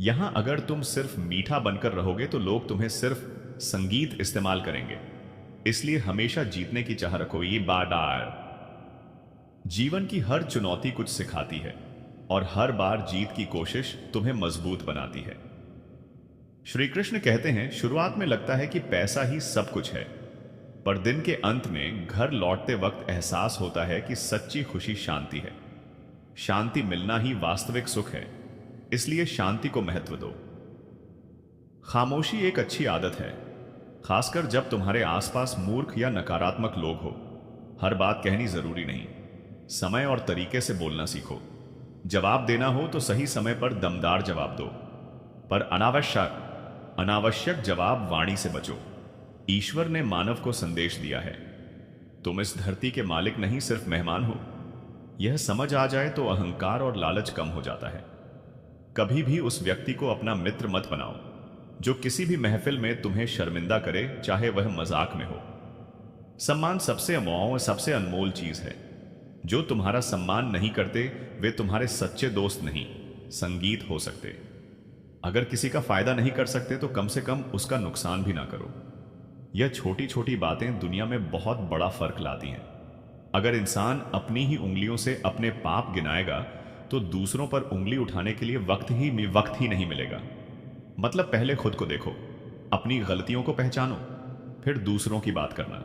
[SPEAKER 1] यहां अगर तुम सिर्फ मीठा बनकर रहोगे तो लोग तुम्हें सिर्फ संगीत इस्तेमाल करेंगे। इसलिए हमेशा जीतने की चाह रखो। ये बार जीवन की हर चुनौती कुछ सिखाती है, और हर बार जीत की कोशिश तुम्हें मजबूत बनाती है। श्री कृष्ण कहते हैं, शुरुआत में लगता है कि पैसा ही सब कुछ है, पर दिन के अंत में घर लौटते वक्त एहसास होता है कि सच्ची खुशी शांति है। शांति मिलना ही वास्तविक सुख है। इसलिए शांति को महत्व दो। खामोशी एक अच्छी आदत है, खासकर जब तुम्हारे आसपास मूर्ख या नकारात्मक लोग हो। हर बात कहनी जरूरी नहीं। समय और तरीके से बोलना सीखो। जवाब देना हो तो सही समय पर दमदार जवाब दो, पर अनावश्यक जवाब वाणी से बचो। ईश्वर ने मानव को संदेश दिया है, तुम इस धरती के मालिक नहीं, सिर्फ मेहमान हो। यह समझ आ जाए तो अहंकार और लालच कम हो जाता है। कभी भी उस व्यक्ति को अपना मित्र मत बनाओ जो किसी भी महफिल में तुम्हें शर्मिंदा करे, चाहे वह मजाक में हो। सम्मान सबसे अमूल्य, सबसे अनमोल चीज है। जो तुम्हारा सम्मान नहीं करते वे तुम्हारे सच्चे दोस्त नहीं, संगीत हो सकते। अगर किसी का फायदा नहीं कर सकते तो कम से कम उसका नुकसान भी ना करो। यह छोटी छोटी बातें दुनिया में बहुत बड़ा फर्क लाती हैं। अगर इंसान अपनी ही उंगलियों से अपने पाप गिनाएगा तो दूसरों पर उंगली उठाने के लिए वक्त ही नहीं मिलेगा। मतलब पहले खुद को देखो, अपनी गलतियों को पहचानो, फिर दूसरों की बात करना।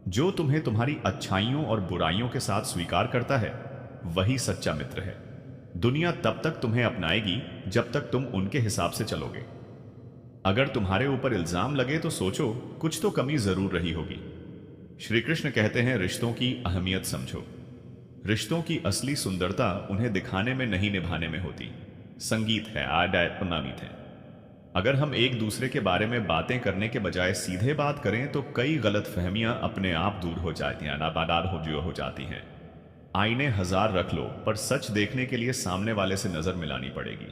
[SPEAKER 1] जो तुम्हें तुम्हारी अच्छाइयों और बुराइयों के साथ स्वीकार करता है वही सच्चा मित्र है। दुनिया तब तक तुम्हें अपनाएगी जब तक तुम उनके हिसाब से चलोगे। अगर तुम्हारे ऊपर इल्जाम लगे तो सोचो कुछ तो कमी जरूर रही होगी। श्री कृष्ण कहते हैं, रिश्तों की अहमियत समझो। रिश्तों की असली सुंदरता उन्हें दिखाने में नहीं, निभाने में होती। संगीत है, प्रमाणित है। अगर हम एक दूसरे के बारे में बातें करने के बजाय सीधे बात करें तो कई गलत फहमियां अपने आप दूर हो जाती हैं, नाबादार हो जाती हैं। आईने हजार रख लो, पर सच देखने के लिए सामने वाले से नजर मिलानी पड़ेगी।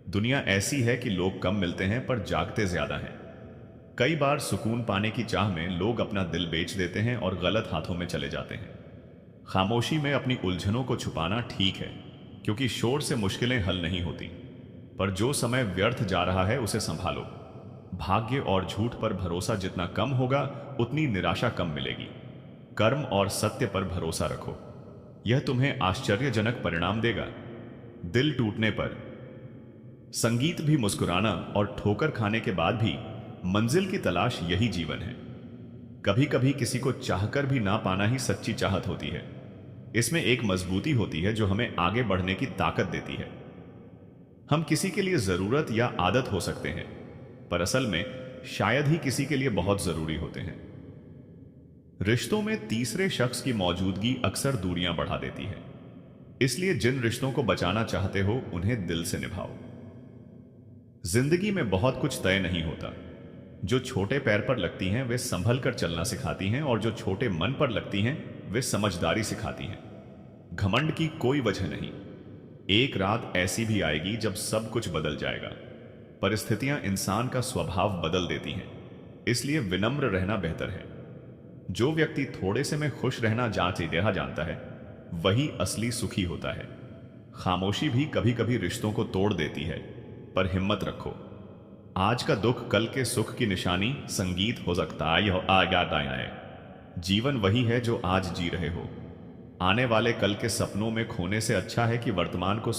[SPEAKER 1] दुनिया ऐसी है कि लोग कम मिलते हैं पर जागते ज्यादा हैं। कई बार सुकून पाने की चाह में लोग अपना दिल बेच देते हैं और गलत हाथों में चले जाते हैं। खामोशी में अपनी उलझनों को छुपाना ठीक है, क्योंकि शोर से मुश्किलें हल नहीं होती। पर जो समय व्यर्थ जा रहा है उसे संभालो। भाग्य और झूठ पर भरोसा जितना कम होगा उतनी निराशा कम मिलेगी। कर्म और सत्य पर भरोसा रखो, यह तुम्हें आश्चर्यजनक परिणाम देगा। दिल टूटने पर संगीत भी, मुस्कुराना और ठोकर खाने के बाद भी मंजिल की तलाश यही जीवन है। कभी कभी किसी को चाहकर भी ना पाना ही सच्ची चाहत होती है। इसमें एक मजबूती होती है जो हमें आगे बढ़ने की ताकत देती है। हम किसी के लिए जरूरत या आदत हो सकते हैं, पर असल में शायद ही किसी के लिए बहुत जरूरी होते हैं। रिश्तों में तीसरे शख्स की मौजूदगी अक्सर दूरियां बढ़ा देती है। इसलिए जिन रिश्तों को बचाना चाहते हो उन्हें दिल से निभाओ। जिंदगी में बहुत कुछ तय नहीं होता। जो छोटे पैर पर लगती हैं वे संभल कर चलना सिखाती हैं, और जो छोटे मन पर लगती हैं वे समझदारी सिखाती हैं। घमंड की कोई वजह नहीं। एक रात ऐसी भी आएगी जब सब कुछ बदल जाएगा। परिस्थितियां इंसान का स्वभाव बदल देती हैं, इसलिए विनम्र रहना बेहतर है। जो व्यक्ति थोड़े से में खुश रहना जानता है वही असली सुखी होता है। खामोशी भी कभी कभी रिश्तों को तोड़ देती है, पर हिम्मत रखो। आज का दुख कल के सुख की निशानी संगीत हो सकता है। यह आया जीवन वही है जो आज जी रहे हो। आने वाले कल के सपनों में खोने से अच्छा है कि वर्तमान को